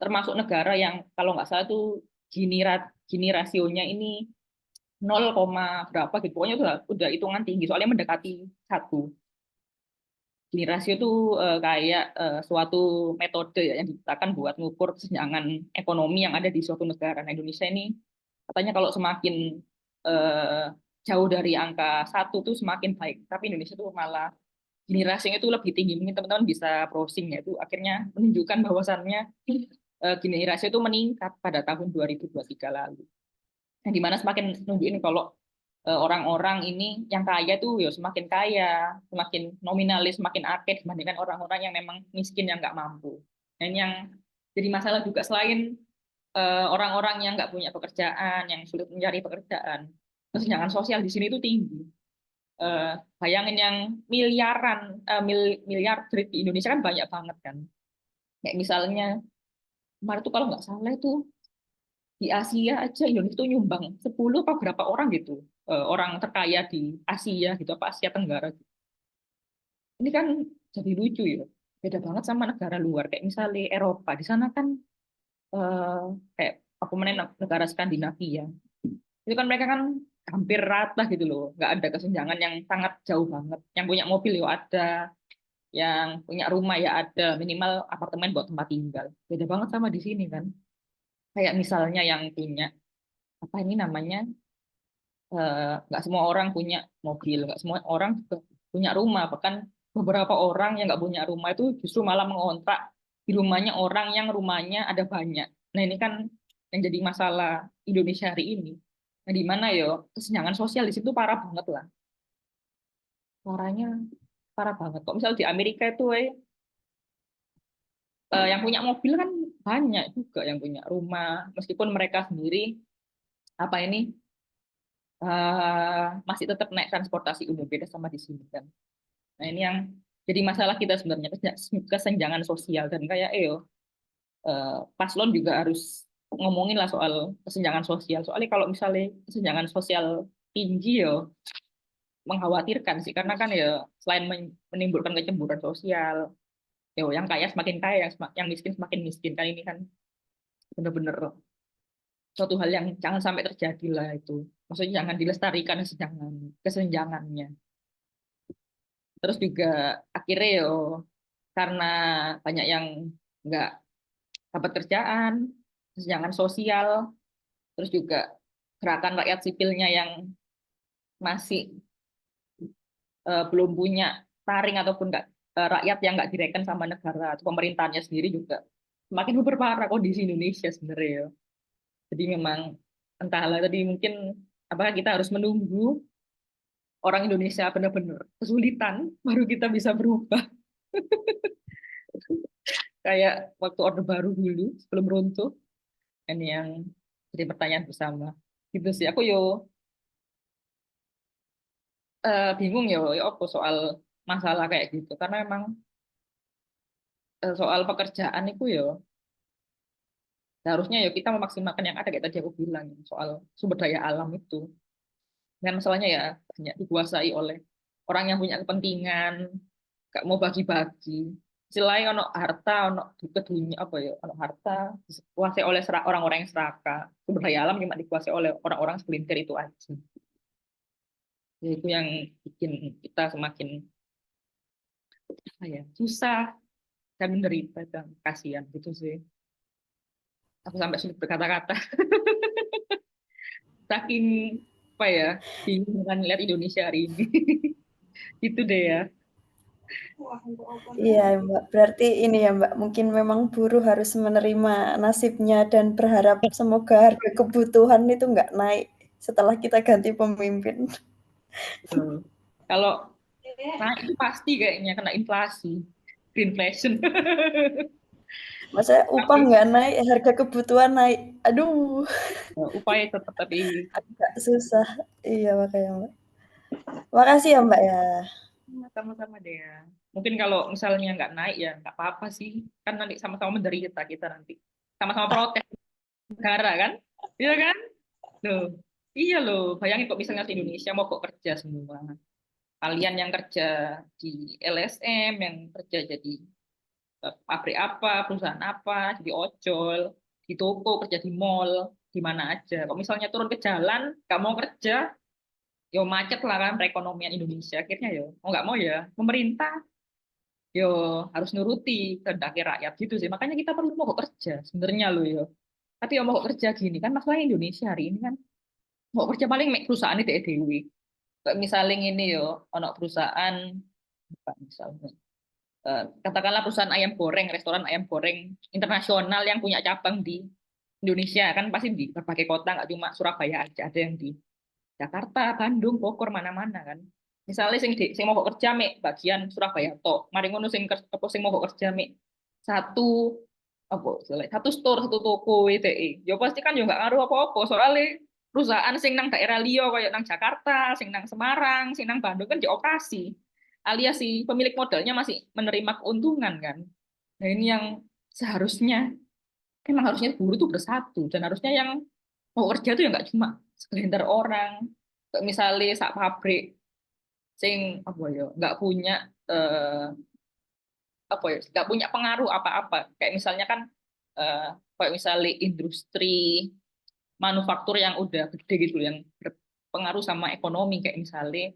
termasuk negara yang kalau nggak salah tuh Gini rasionya ini 0, berapa gitu. Pokoknya udah hitungan tinggi, soalnya mendekati 1. Gini rasio itu kayak suatu metode ya yang diciptakan buat mengukur kesenjangan ekonomi yang ada di suatu negara. Nah, Indonesia ini katanya kalau semakin eh, jauh dari angka 1 tuh semakin baik. Tapi Indonesia tuh malah gini rasionya itu lebih tinggi. Mungkin teman-teman bisa browsing ya, itu akhirnya menunjukkan bahwasannya gini rasio itu meningkat pada tahun 2023 lalu. Yang dimana semakin nunjukin kalau orang-orang ini yang kaya tuh ya semakin kaya, semakin nominalis, semakin akeh dibandingkan orang-orang yang memang miskin yang nggak mampu. Dan yang jadi masalah juga selain orang-orang yang nggak punya pekerjaan, yang sulit mencari pekerjaan, kesenjangan sosial di sini tuh tinggi. Eh, Bayangin yang miliaran, miliar di Indonesia kan banyak banget kan. Kayak misalnya kemarin tuh kalau nggak salah itu di Asia aja Indonesia itu nyumbang 10 apa berapa orang gitu, orang terkaya di Asia gitu, apa Asia Tenggara gitu. Ini kan jadi lucu ya, beda banget sama negara luar kayak misalnya Eropa. Di sana kan eh, kayak aku negara Skandinavia itu kan mereka kan hampir rata gitu loh, nggak ada kesenjangan yang sangat jauh banget. Yang punya mobil ya ada, yang punya rumah ya ada, minimal apartemen buat tempat tinggal. Beda banget sama di sini kan, kayak misalnya yang punya apa ini namanya, nggak semua orang punya mobil, nggak semua orang juga punya rumah. Bahkan beberapa orang yang nggak punya rumah itu justru malah mengontrak di rumahnya orang yang rumahnya ada banyak. Nah ini kan yang jadi masalah Indonesia hari ini. Nah di mana yo kesenjangan sosial di situ parah banget lah, parahnya parah banget. Kok misal di Amerika itu yang punya mobil kan banyak juga yang punya rumah, meskipun mereka sendiri apa ini masih tetap naik transportasi umum, beda sama di sini kan. Nah, ini yang jadi masalah kita sebenarnya, kesenjangan sosial. Dan kayak paslon juga harus ngomongin lah soal kesenjangan sosial. Soalnya kalau misalnya kesenjangan sosial tinggi ya mengkhawatirkan sih, karena kan ya selain menimbulkan kecemburuan sosial, ya yang kaya semakin kaya, yang miskin semakin miskin kan, ini kan bener-bener suatu hal yang jangan sampai terjadi lah itu. Maksudnya jangan dilestarikan kesenjangannya. Terus juga akhirnya yo karena banyak yang nggak dapat kerjaan, kesenjangan sosial, terus juga gerakan rakyat sipilnya yang masih belum punya taring ataupun nggak, rakyat yang nggak direken sama negara atau pemerintahnya sendiri juga semakin memperparah kondisi Indonesia sebenarnya ya. Jadi memang entahlah tadi mungkin apakah kita harus menunggu orang Indonesia benar-benar kesulitan baru kita bisa berubah kayak waktu Orde Baru dulu sebelum runtuh. Ini yang jadi pertanyaan bersama gitu sih. Aku bingung ya apa soal masalah kayak gitu, karena emang soal pekerjaan itu ya seharusnya ya kita memaksimalkan yang ada kayak tadi aku bilang soal sumber daya alam itu. Dan masalahnya ya banyak dikuasai oleh orang yang punya kepentingan, gak mau bagi-bagi. Selain ono harta, ono dunia apa ya, ono harta dikuasai oleh orang-orang yang serakah. Sumber daya alam cuma dikuasai oleh orang-orang segelintir itu aja. Ya, itu yang bikin kita semakin apa ya, susah dan menderita dan kasihan gitu sih. Aku sampai sulit berkata-kata. Saking apa ya, bingung kan lihat Indonesia hari ini. Itu deh ya. Iya, Mbak. Berarti ini ya, Mbak, mungkin memang buruh harus menerima nasibnya dan berharap semoga harga kebutuhan itu nggak naik setelah kita ganti pemimpin. Betul. Kalau naik itu pasti kayaknya kena inflasi, greenflation. Maksudnya upah Tapi nggak naik, harga kebutuhan naik. Aduh, upaya tetap tapi agak susah. Iya, makanya, Mbak. Makasih ya, Mbak, ya. Sama-sama deh ya. Mungkin kalau misalnya nggak naik ya nggak apa-apa sih. Kan nanti sama-sama menderita kita nanti. Sama-sama protes negara kan? Iya kan? Loh. Iya loh. Bayangin kok misalnya di Indonesia mau kok kerja semua. Kalian yang kerja di LSM, yang kerja jadi pabrik apa, perusahaan apa, jadi ojol, di toko, kerja di mall, di mana aja. Kalau misalnya turun ke jalan, nggak mau kerja, yo macet lah kan perekonomian Indonesia. Akhirnya yo mau nggak mau ya pemerintah yo harus nuruti kehendak rakyat gitu sih. Makanya kita perlu mogok kerja sebenarnya lo yo. Tapi yo mogok kerja gini kan masalahnya Indonesia hari ini kan mogok kerja paling mek perusahaan itu dewi. Kayak misalnya ini yo, ono perusahaan apa misalnya katakanlah perusahaan ayam goreng, restoran ayam goreng internasional yang punya cabang di Indonesia kan pasti di berbagai kota nggak cuma Surabaya aja ada yang di Jakarta, Bandung, Bogor mana-mana kan. Misalnya sing mau kerja mek bagian Surabaya tok, mari ngono sing mau kerja mek satu apa satu store satu toko WTE. Ya pasti kan yo nggak ngaruh apa-apa soalnya perusahaan sing nang daerah liya kayak nang Jakarta, sing nang Semarang, sing nang Bandung kan dioperasi. Alias si pemilik modalnya masih menerima keuntungan kan. Nah ini yang seharusnya emang harusnya buruh tuh bersatu dan harusnya yang mau kerja tuh ya nggak cuma segelintir orang. Kayak misalnya sak pabrik sing apa ya nggak punya eh, apa ya nggak punya pengaruh apa-apa. Kayak misalnya kan kayak misalnya industri manufaktur yang udah gede gitu yang berpengaruh sama ekonomi kayak misalnya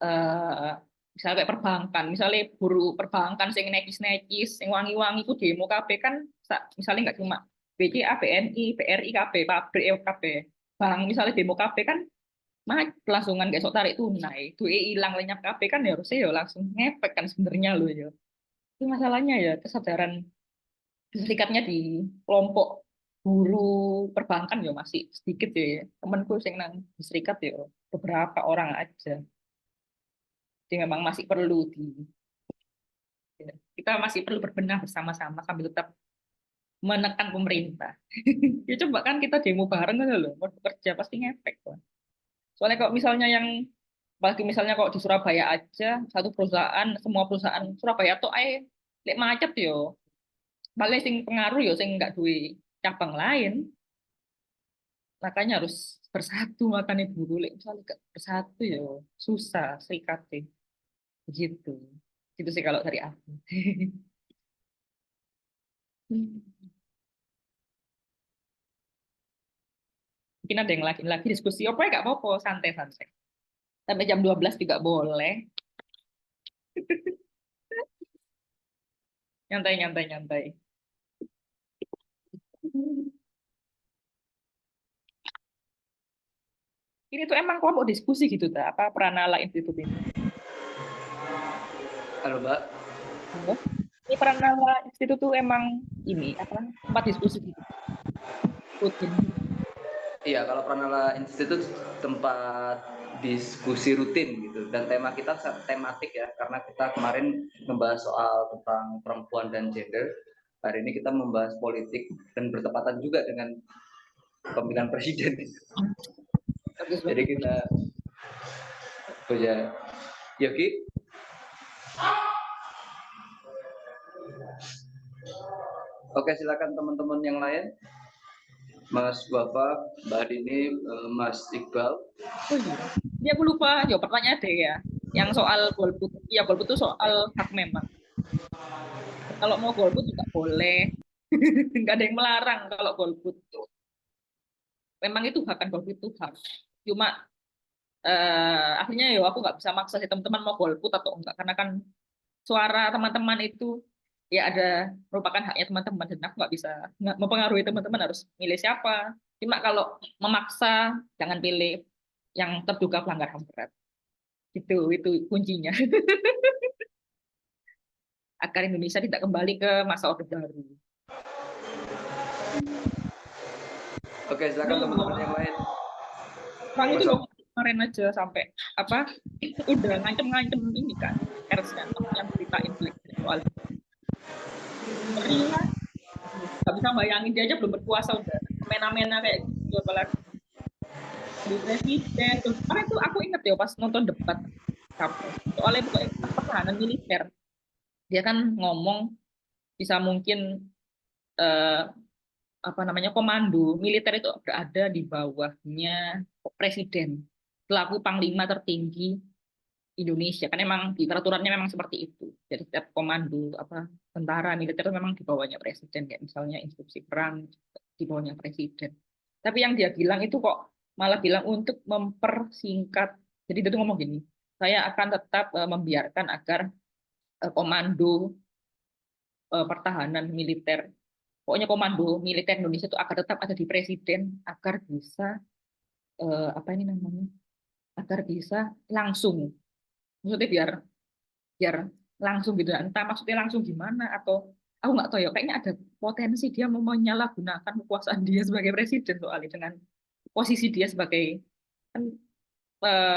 eh, misalnya kayak perbankan, misalnya buruh perbankan sing nekis-nekis, sing wangi-wangi itu demo KB kan misalnya nggak cuma BCA, BNI, BRI KB, pabrik KB, bank misalnya demo KB kan mah langsungan kayak sok tarik tunai, itu hilang lenyap KB kan ya harusnya ya langsung ngefek kan sebenarnya loh ya. Itu masalahnya ya kesadaran serikatnya di kelompok buruh perbankan ya masih sedikit ya. Temanku sing nang di serikat ya beberapa orang aja. Jadi memang masih perlu kita masih perlu berbenah bersama-sama sambil tetap menekan pemerintah. Ya coba kan kita demo bareng kan loh, mau bekerja pasti ngefek kok. Soalnya kalau misalnya yang bagi misalnya kalau di Surabaya aja satu perusahaan semua perusahaan Surabaya tuh lek macet yo. Paling sing pengaruh yo sing nggak duwe cabang lain. Makanya harus bersatu makanya buruh lek misalnya nggak bersatu yo susah serikatnya. Begitu. Gitu sih kalau dari aku. Mungkin ada yang lagi diskusi apa ya nggak apa-apa santai-santai sampai jam 12 juga boleh nyantai nyantai nyantai ini tuh emang kelompok diskusi gitu tak apa Pranala Institute ini. Halo Mbak. Ini Pranala Institute tuh emang ini apa tempat diskusi gitu rutin. Iya, kalau Pranala Institute tempat diskusi rutin gitu, dan tema kita tematik ya, karena kita kemarin membahas soal tentang perempuan dan gender. Hari ini kita membahas politik dan bertepatan juga dengan pemilihan presiden. Jadi kita punya Yogi. Oke, silakan teman-teman yang lain. Mas Bapak, Mbak Dini, Mas Iqbal. Oh iya. Ini aku lupa jawab pertanyaan deh ya. Yang soal golput. Iya, golput itu soal hak memang. Kalau mau golput juga boleh. Nggak ada yang melarang kalau golput. Memang itu hak kan golput itu hak. Cuma akhirnya ya aku nggak bisa maksa si teman-teman mau golput atau enggak. Karena kan suara teman-teman itu ya ada merupakan haknya teman-teman. Dan aku nggak mempengaruhi teman-teman harus milih siapa. Cuma kalau memaksa jangan pilih yang terduga pelanggar HAM berat. Itu kuncinya. Agar Indonesia tidak kembali ke masa Orde Baru. Oke, silakan teman-teman yang lain. Orang itu loh kemarin aja sampai apa udah ngancem-ngancem ini kan pers kan yang beritain soal ngeri lah nggak bisa bayangin dia aja belum berkuasa udah mena-mena kayak gitu apalagi di presiden tuh karena itu aku inget ya pas nonton debat capres. Soalnya pokoknya pertahanan militer, dia kan ngomong bisa mungkin eh, apa namanya komando militer itu berada di bawahnya presiden selaku panglima tertinggi Indonesia, kan memang di peraturannya memang seperti itu. Jadi setiap komando apa tentara militer itu memang di bawahnya presiden, kayak misalnya instruksi perang di bawahnya presiden. Tapi yang dia bilang itu kok malah bilang untuk mempersingkat. Jadi dia tuh ngomong gini, saya akan tetap membiarkan agar komando pertahanan militer, pokoknya komando militer Indonesia itu akan tetap ada di presiden agar bisa apa ini namanya, agar bisa langsung, maksudnya biar langsung gitu, entah maksudnya langsung gimana, atau aku nggak tahu ya, kayaknya ada potensi dia mau menyalahgunakan kekuasaan dia sebagai presiden soalnya dengan posisi dia sebagai kan,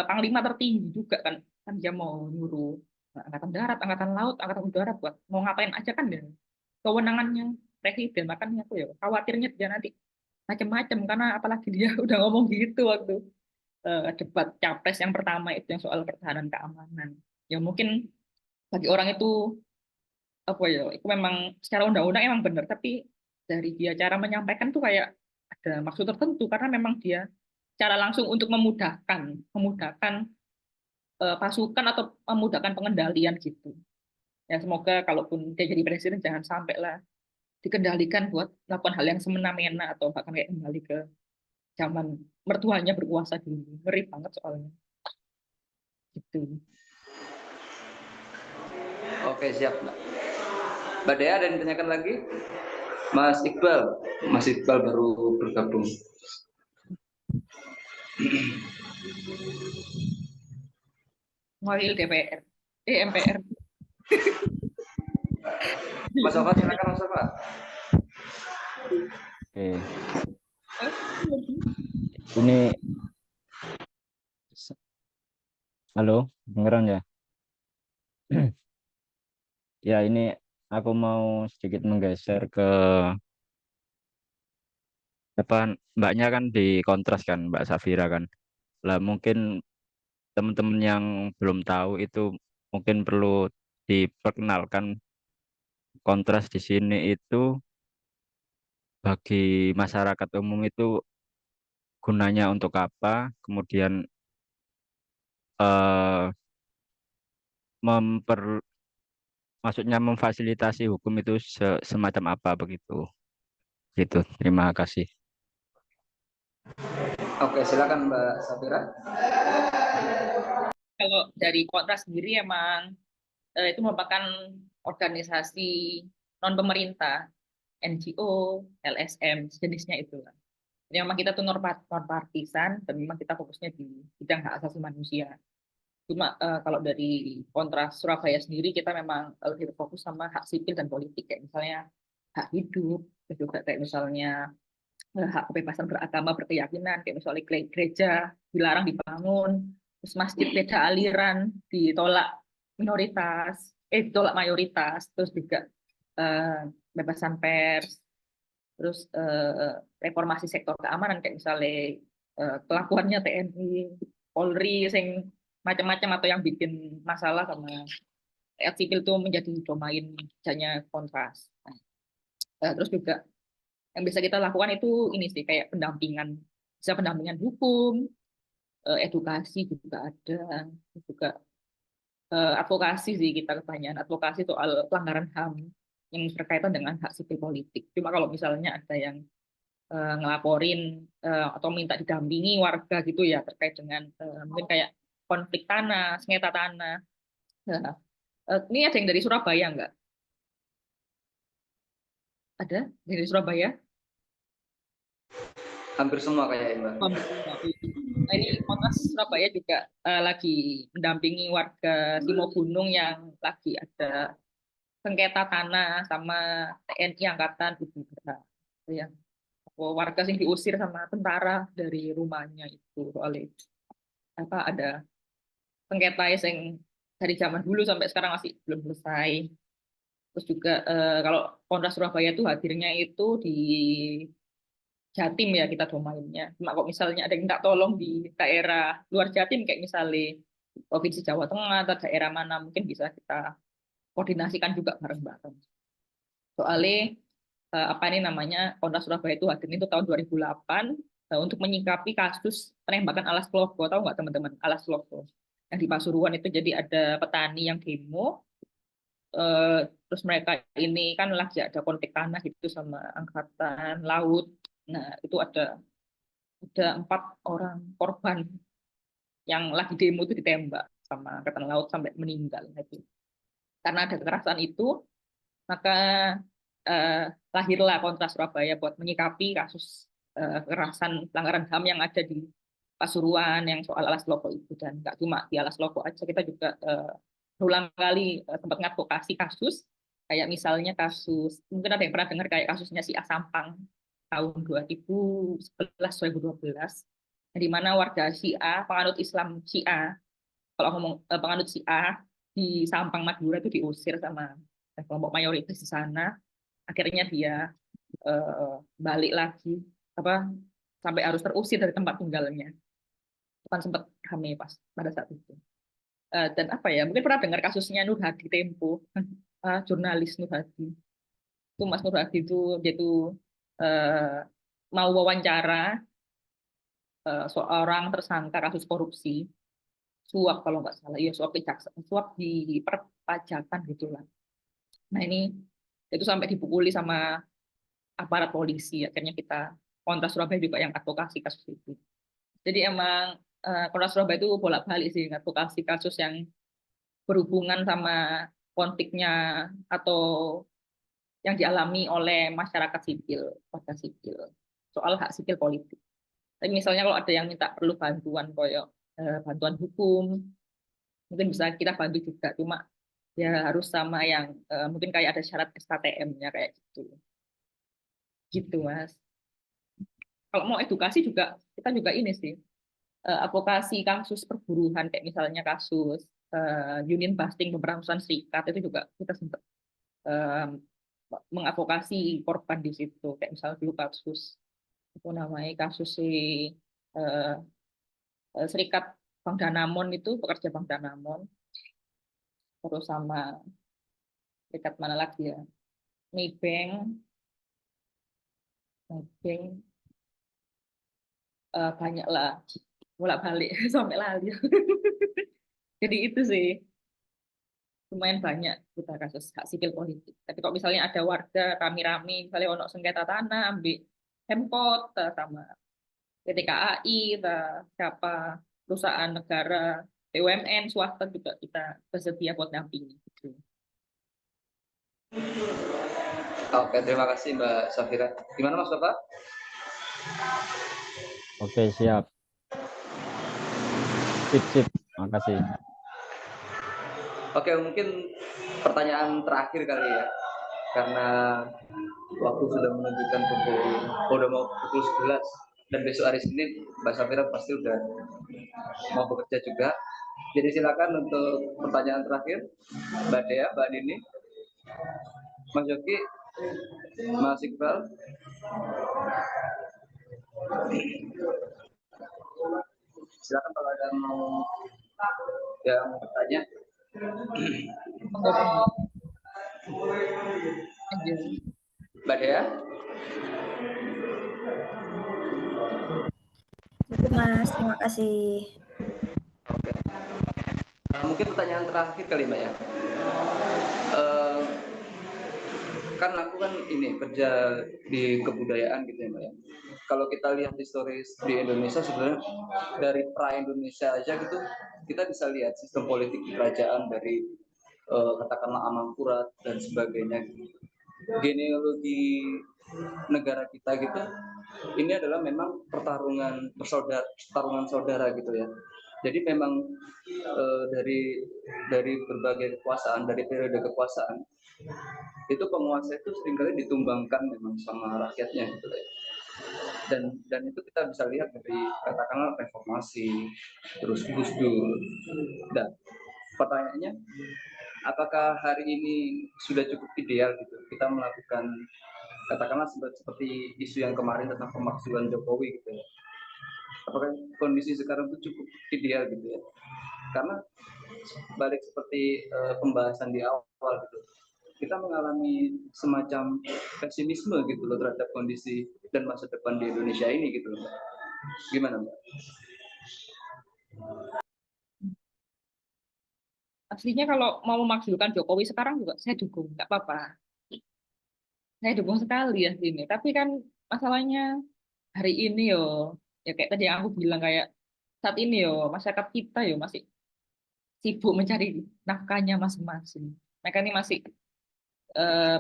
panglima tertinggi juga kan, kan dia mau nyuruh angkatan darat, angkatan laut, angkatan udara buat mau ngapain aja kan dia kewenangannya presiden. Makanya aku ya khawatirnya dia nanti macam-macam, karena apalagi dia udah ngomong gitu waktu debat capres yang pertama itu yang soal pertahanan keamanan. Ya mungkin bagi orang itu apa ya, itu memang secara undang-undang emang benar, tapi dari dia cara menyampaikan tuh kayak ada maksud tertentu, karena memang dia cara langsung untuk memudahkan pasukan atau memudahkan pengendalian gitu. Ya semoga kalaupun dia jadi presiden jangan sampai lah dikendalikan buat melakukan hal yang semena-mena atau bahkan kayak kembali ke zaman mertuanya berkuasa dulu. Ngeri banget soalnya. Gitu. Oke, siap, Mbak. Mbak Dea ada yang ditanyakan lagi? Mas Iqbal baru bergabung. Wakil DPR, MPR. Mas Sofat, silakan Mas Sofat. Oke. Ini halo, dengeran ya? Ya, ini aku mau sedikit menggeser ke depan. Mbaknya kan di kontras kan, Mbak Safira kan. Lah mungkin teman-teman yang belum tahu itu mungkin perlu diperkenalkan kontras di sini itu bagi masyarakat umum itu gunanya untuk apa, kemudian eh, memper maksudnya memfasilitasi hukum itu semacam apa begitu. Gitu. Terima kasih. Oke, silakan Mbak Safira. Kalau dari Kontras sendiri emang itu merupakan organisasi non pemerintah, NGO, LSM, jenisnya itu. Jadi memang kita tuh non partisan dan memang kita fokusnya di bidang hak asasi manusia. Cuma kalau dari Kontras Surabaya sendiri kita memang lebih fokus sama hak sipil dan politik, kayak misalnya hak hidup, terus juga kayak misalnya hak kebebasan beragama berkeyakinan, kayak misalnya gereja dilarang dibangun, terus masjid beda aliran ditolak ditolak mayoritas, terus juga kebebasan pers, terus reformasi sektor keamanan kayak misalnya kelakuannya TNI, Polri, sing macam-macam atau yang bikin masalah sama rakyat sipil itu menjadi domain kerjanya Kontras. Terus juga yang bisa kita lakukan itu ini sih kayak pendampingan, bisa pendampingan hukum, edukasi juga ada, juga advokasi sih, kita kebanyakan advokasi soal pelanggaran HAM yang berkaitan dengan hak sipil politik. Cuma kalau misalnya ada yang ngelaporin atau minta didampingi warga gitu ya terkait dengan mungkin kayak konflik tanah, sengketa tanah. Nah, ini ada yang dari Surabaya nggak? Ada dari Surabaya? Hampir semua kayaknya, Mbak. Nah, ini Kontras Surabaya juga lagi mendampingi warga Simo Gunung yang lagi ada sengketa tanah sama TNI Angkatan Udara. Ya, warga yang diusir sama tentara dari rumahnya itu soalnya apa ada sengketa yang dari zaman dulu sampai sekarang masih belum selesai. Terus juga kalau Kontras Surabaya itu hadirnya itu di Jatim ya kita domainnya. Cuma kok misalnya ada yang minta tolong di daerah luar Jatim kayak misalnya Provinsi Jawa Tengah atau daerah mana mungkin bisa kita koordinasikan juga bareng-bareng. Soalnya apa ini namanya, Kontras Surabaya itu hadir itu tahun 2008 untuk menyikapi kasus penembakan Alas Klogo. Tahu nggak teman-teman Alas Klogo? Yang di Pasuruan itu jadi ada petani yang demo, terus mereka ini kan lagi ada konflik tanah gitu sama angkatan laut. Nah itu ada 4 orang korban yang lagi demo itu ditembak sama angkatan laut sampai meninggal. Karena ada kekerasan itu, maka lahirlah Kontras Surabaya buat menyikapi kasus kekerasan pelanggaran HAM yang ada di Pasuruan yang soal Alas Loko itu. Dan nggak cuma di Alas Loko aja, kita juga berulang kali sempat ngadvokasi kasus kayak misalnya kasus, mungkin ada yang pernah dengar kayak kasusnya si A Sampang tahun 2011-2012, di mana warga Syiah, penganut Islam Syiah, kalau ngomong penganut Syiah di Sampang Madura itu diusir sama kelompok mayoritas di sana. Akhirnya dia balik lagi, apa sampai harus terusir dari tempat tinggalnya. Itu kan sempat rame pas pada saat itu. Dan apa ya, mungkin pernah dengar kasusnya Nur Hadi Tempo, jurnalis Nur Hadi. Itu Mas Nur Hadi itu dia itu mau wawancara seorang tersangka kasus korupsi, suap kalau nggak salah, ya suap di perpajakan gitulah. Nah ini itu sampai dipukuli sama aparat polisi. Akhirnya kita Kontras Surabaya juga yang advokasi kasus itu. Jadi emang Kontras Surabaya itu bolak-balik sih advokasi kasus yang berhubungan sama konfliknya atau yang dialami oleh masyarakat sipil, warga sipil, soal hak sipil politik. Tapi misalnya kalau ada yang minta perlu bantuan koyo bantuan hukum, mungkin bisa kita bantu juga. Cuma ya harus sama yang mungkin kayak ada syarat SKTM-nya kayak gitu. Gitu, Mas. Kalau mau edukasi juga, kita juga ini sih, advokasi kasus perburuhan, kayak misalnya kasus union busting pemberantasan serikat, itu juga kita sempat mengadvokasi korban di situ. Kayak misalnya dulu kasus, itu namanya kasus si serikat Bank Danamon itu, pekerja Bank Danamon, terus sama serikat mana lagi ya, Maybank, banyak lah, bolak-balik sampai lali. Jadi itu sih lumayan banyak kita kasus hak sipil politik. Tapi kalau misalnya ada warga rame-rame, misalnya ono sengketa tanah, ambil Pemkot sama PT KAI, siapa perusahaan negara, BUMN, swasta juga kita bersedia buat dampingi. Gitu. Oke, terima kasih Mbak Safira. Gimana Mas Bapak? Oke, siap. Sip. Makasih. Oke, mungkin pertanyaan terakhir kali ya. Karena waktu sudah menunjukkan udah mau pukul 11 dan besok hari Senin Mbak Safira pasti udah mau bekerja juga. Jadi silakan untuk pertanyaan terakhir Mbak Dea, Mbak Nini, Mas Yogi, Mas Iqbal. Silakan kalau ada yang bertanya. Mbak Dea. Cukup Mas, terima kasih. Oke. Mungkin pertanyaan terakhir kali Mbak ya. Kan aku kan ini kerja di kebudayaan gitu ya Mbak ya. Kalau kita lihat historis di Indonesia sebenarnya dari pra Indonesia aja gitu kita bisa lihat sistem politik di kerajaan dari katakanlah Amangkurat dan sebagainya. Genealogi negara kita gitu ini adalah memang pertarungan saudara gitu ya. Jadi memang dari berbagai kekuasaan, dari periode kekuasaan itu penguasa itu seringkali ditumbangkan memang sama rakyatnya gitu ya. Dan itu kita bisa lihat dari katakanlah reformasi, terus Gus Dur. Dan pertanyaannya, apakah hari ini sudah cukup ideal gitu kita melakukan katakanlah seperti isu yang kemarin tentang pemakzulan Jokowi gitu ya. apakah kondisi sekarang itu cukup ideal gitu ya? Karena balik seperti pembahasan di awal gitu, kita mengalami semacam pesimisme gitu loh terhadap kondisi dan masa depan di Indonesia ini gitu loh. Gimana Mbak? Aslinya kalau mau memakzulkan Jokowi sekarang juga saya dukung, nggak apa-apa. Saya dukung sekali ya ini. Tapi kan masalahnya hari ini ya kayak tadi yang aku bilang kayak saat ini masyarakat kita masih sibuk mencari nafkahnya masing-masing. Mereka ini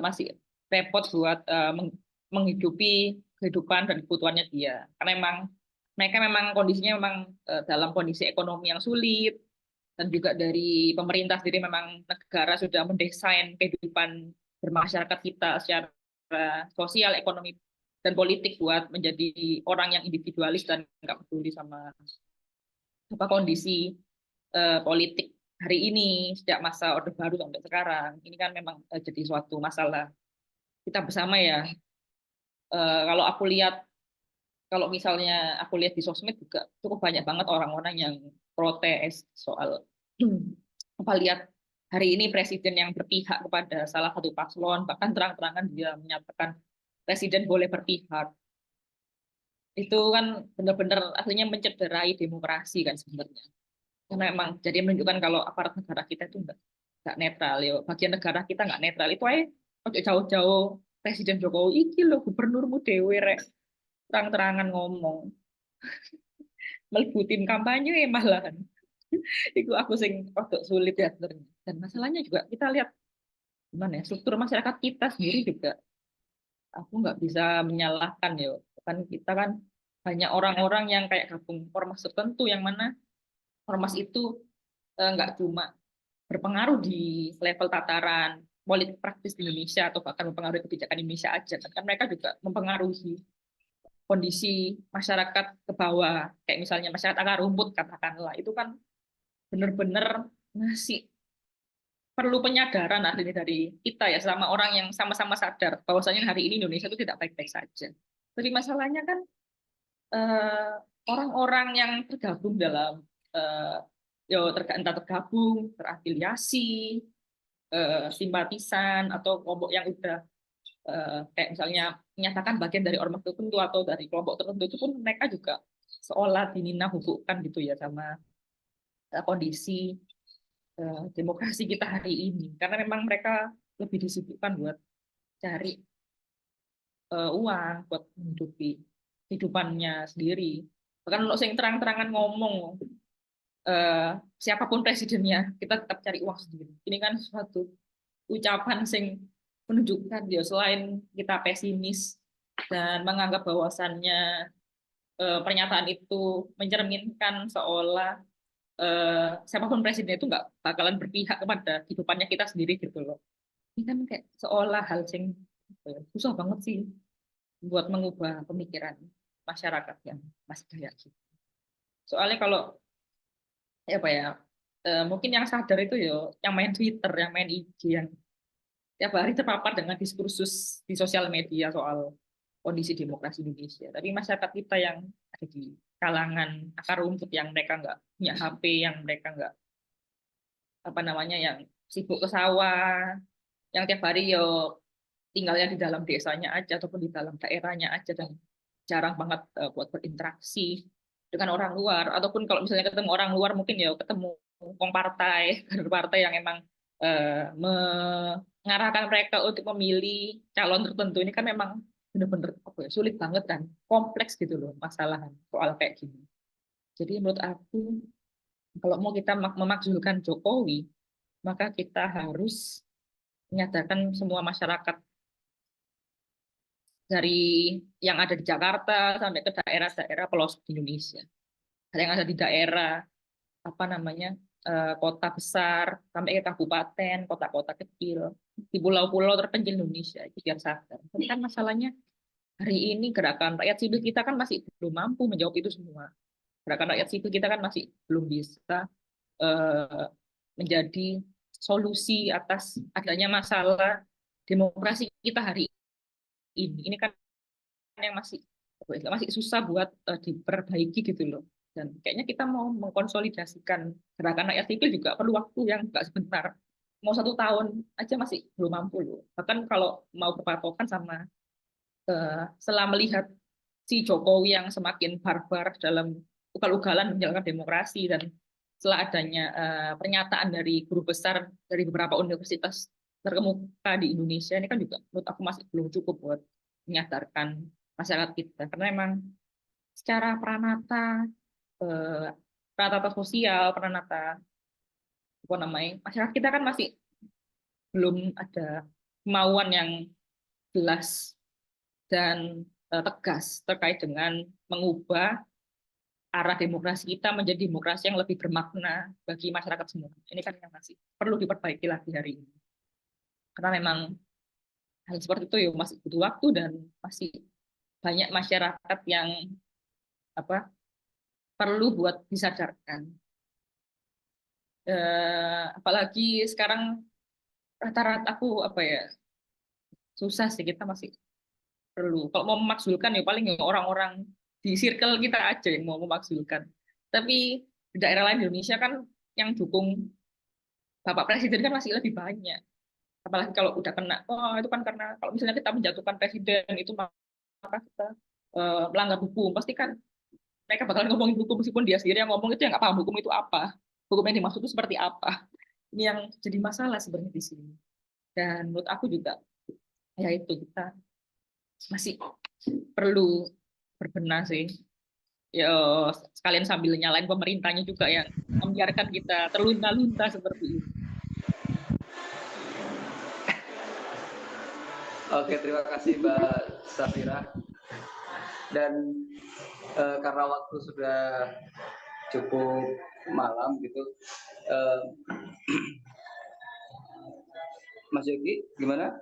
masih repot buat menghidupi kehidupan dan kebutuhannya dia. Karena mereka memang kondisinya memang dalam kondisi ekonomi yang sulit, dan juga dari pemerintah sendiri memang negara sudah mendesain kehidupan bermasyarakat kita secara sosial, ekonomi, dan politik buat menjadi orang yang individualis dan nggak peduli sama apa kondisi politik hari ini sejak masa Orde Baru sampai sekarang. Ini kan memang jadi suatu masalah kita bersama ya. Kalau aku lihat, kalau misalnya aku lihat di sosmed juga cukup banyak banget orang-orang yang protes soal apa lihat hari ini presiden yang berpihak kepada salah satu paslon, bahkan terang-terangan dia menyatakan presiden boleh berpihak. Itu kan benar-benar akhirnya mencederai demokrasi kan sebenarnya. Karena memang jadi menunjukkan kalau aparat negara kita itu nggak netral ya. Bagian negara kita nggak netral itu aja. Ojo jauh-jauh Presiden Jokowi iki lo gubernurmu dewe rek terang-terangan ngomong mlebu tim kampanye malahan. Itu aku sing agak sulit ya sebenarnya. Dan masalahnya juga kita lihat gimana ya struktur masyarakat kita sendiri juga aku nggak bisa menyalahkan ya. Kan kita kan banyak orang-orang yang kayak gabung ormas tertentu yang mana ormas itu nggak cuma berpengaruh di level tataran politik praktis di Indonesia atau bahkan mempengaruhi kebijakan Indonesia aja kan mereka juga mempengaruhi kondisi masyarakat ke bawah kayak misalnya masyarakat akar rumput katakanlah itu kan benar-benar masih perlu penyadaran artinya dari kita ya sama orang yang sama-sama sadar bahwasanya hari ini Indonesia itu tidak baik-baik saja. Tapi masalahnya kan orang-orang yang tergabung dalam entah tergabung, terafiliasi, simpatisan atau kelompok yang udah kayak misalnya menyatakan bagian dari ormas tertentu atau dari kelompok tertentu itu pun mereka juga seolah dinina-hubungkan gitu ya sama kondisi demokrasi kita hari ini karena memang mereka lebih disibukkan buat cari uang buat menghidupi kehidupannya sendiri bahkan kalau sing terang-terangan ngomong siapapun presidennya kita tetap cari uang sendiri ini kan suatu ucapan sing menunjukkan ya selain kita pesimis dan menganggap bahwasannya pernyataan itu mencerminkan seolah siapapun presiden itu nggak bakalan berpihak kepada kehidupannya kita sendiri gitu loh. Ini kan kayak seolah hal sing susah banget sih buat mengubah pemikiran masyarakat yang masih kayak gitu. Soalnya kalau ya apa ya mungkin yang sadar itu ya yang main Twitter, yang main IG, yang tiap hari terpapar dengan diskursus di sosial media soal kondisi demokrasi Indonesia. Tapi masyarakat kita yang ada di kalangan akar rumput yang mereka nggak punya HP, yang mereka nggak apa namanya, yang sibuk ke sawah, yang tiap hari tinggalnya di dalam desanya aja ataupun di dalam daerahnya aja dan jarang banget buat berinteraksi dengan orang luar ataupun kalau misalnya ketemu orang luar mungkin ketemu kong partai, kader partai yang emang mengarahkan mereka untuk memilih calon tertentu ini kan memang benar-benar sulit banget dan kompleks gitu loh masalah soal kayak gini. Jadi menurut aku kalau mau kita memakzulkan Jokowi maka kita harus menyadarkan semua masyarakat dari yang ada di Jakarta sampai ke daerah-daerah pelosok di Indonesia. Ada yang ada di daerah apa namanya kota besar sampai ke kabupaten, kota-kota kecil, di pulau-pulau terpencil Indonesia itu biar sadar. Tapi kan masalahnya hari ini gerakan rakyat sipil kita kan masih belum mampu menjawab itu semua. Gerakan rakyat sipil kita kan masih belum bisa menjadi solusi atas adanya masalah demokrasi kita hari ini. Ini kan yang masih masih susah buat diperbaiki gitu loh. Dan kayaknya kita mau mengkonsolidasikan gerakan rakyat sipil juga perlu waktu yang nggak sebentar. Mau 1 tahun aja masih belum mampu loh. Bahkan kalau mau berpatokan sama setelah melihat si Jokowi yang semakin barbar dalam ugal-ugalan menjalankan demokrasi, dan setelah adanya pernyataan dari guru besar dari beberapa universitas terkemuka di Indonesia, ini kan juga menurut aku masih belum cukup buat menyadarkan masyarakat kita, karena memang secara peranata sosial, peranata apa namanya, masyarakat kita kan masih belum ada kemauan yang jelas dan tegas terkait dengan mengubah arah demokrasi kita menjadi demokrasi yang lebih bermakna bagi masyarakat semua. Ini kan yang masih perlu diperbaiki lagi hari ini. Karena memang hal seperti itu ya masih butuh waktu, dan masih banyak masyarakat yang perlu buat disadarkan. Apalagi sekarang rata-rata aku susah sih, kita masih perlu. Kalau mau memakzulkan ya paling ya orang-orang di circle kita aja yang mau memakzulkan. Tapi di daerah lain di Indonesia kan yang dukung Bapak Presiden kan masih lebih banyak. Apalagi kalau udah kena, oh itu kan karena kalau misalnya kita menjatuhkan presiden itu maka kita melanggar hukum. Pasti kan mereka bakal ngomongin hukum meskipun dia sendiri yang ngomong itu yang nggak paham hukum itu apa. Hukum yang dimaksud itu seperti apa. Ini yang jadi masalah sebenarnya di sini. Dan menurut aku juga ya itu kita masih perlu berbenah sih. Ya sekalian sambil nyalain pemerintahnya juga yang membiarkan kita terlunta-lunta seperti ini. Oke, terima kasih Mbak Safira. Dan karena waktu sudah cukup malam gitu, Mas Yogi, gimana?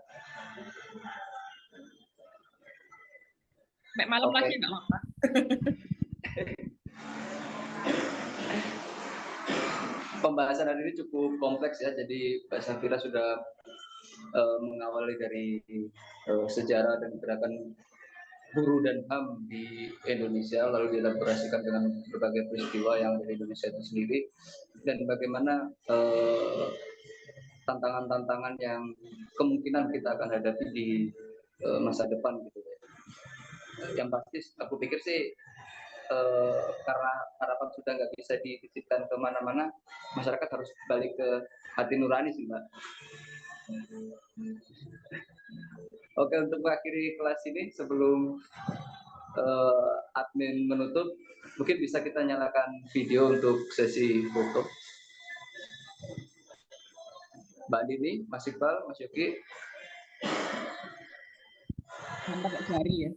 Sampai malam lagi nggak apa-apa. Pembahasan hari ini cukup kompleks ya, jadi Mbak Safira sudah mengawali dari sejarah dan gerakan buruh dan HAM di Indonesia, lalu dielaborasikan dengan berbagai peristiwa yang ada di Indonesia itu sendiri, dan bagaimana tantangan-tantangan yang kemungkinan kita akan hadapi di masa depan gitu. Yang pasti aku pikir sih karena harapan sudah nggak bisa dititipkan kemana-mana, masyarakat harus balik ke hati nurani sih Mbak. Oke, untuk mengakhiri kelas ini sebelum admin menutup, mungkin bisa kita nyalakan video untuk sesi foto. Mbak Dini, Mas Iqbal, Mas Yogi. Pakai jari ya.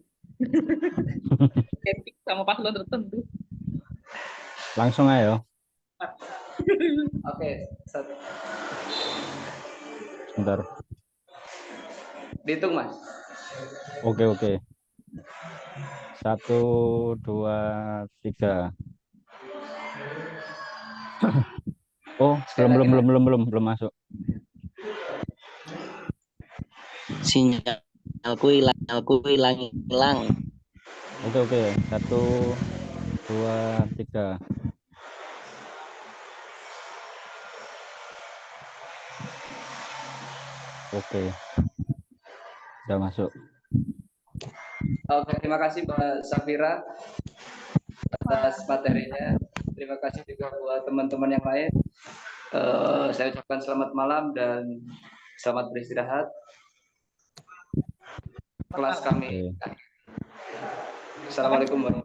Etik sama paslon tertentu. Langsung ayo. Oke, Sebentar. Dihitung Mas. Oke. 1, 2, 3. Oh, belum masuk. Sinyalku hilang. Oke. 1, 2, 3. Oke. Sudah masuk. Oke, terima kasih Mbak Safira atas materinya. Terima kasih juga buat teman-teman yang lain. Saya ucapkan selamat malam dan selamat beristirahat. Kelas kami. Assalamualaikum warahmatullahi wabarakatuh.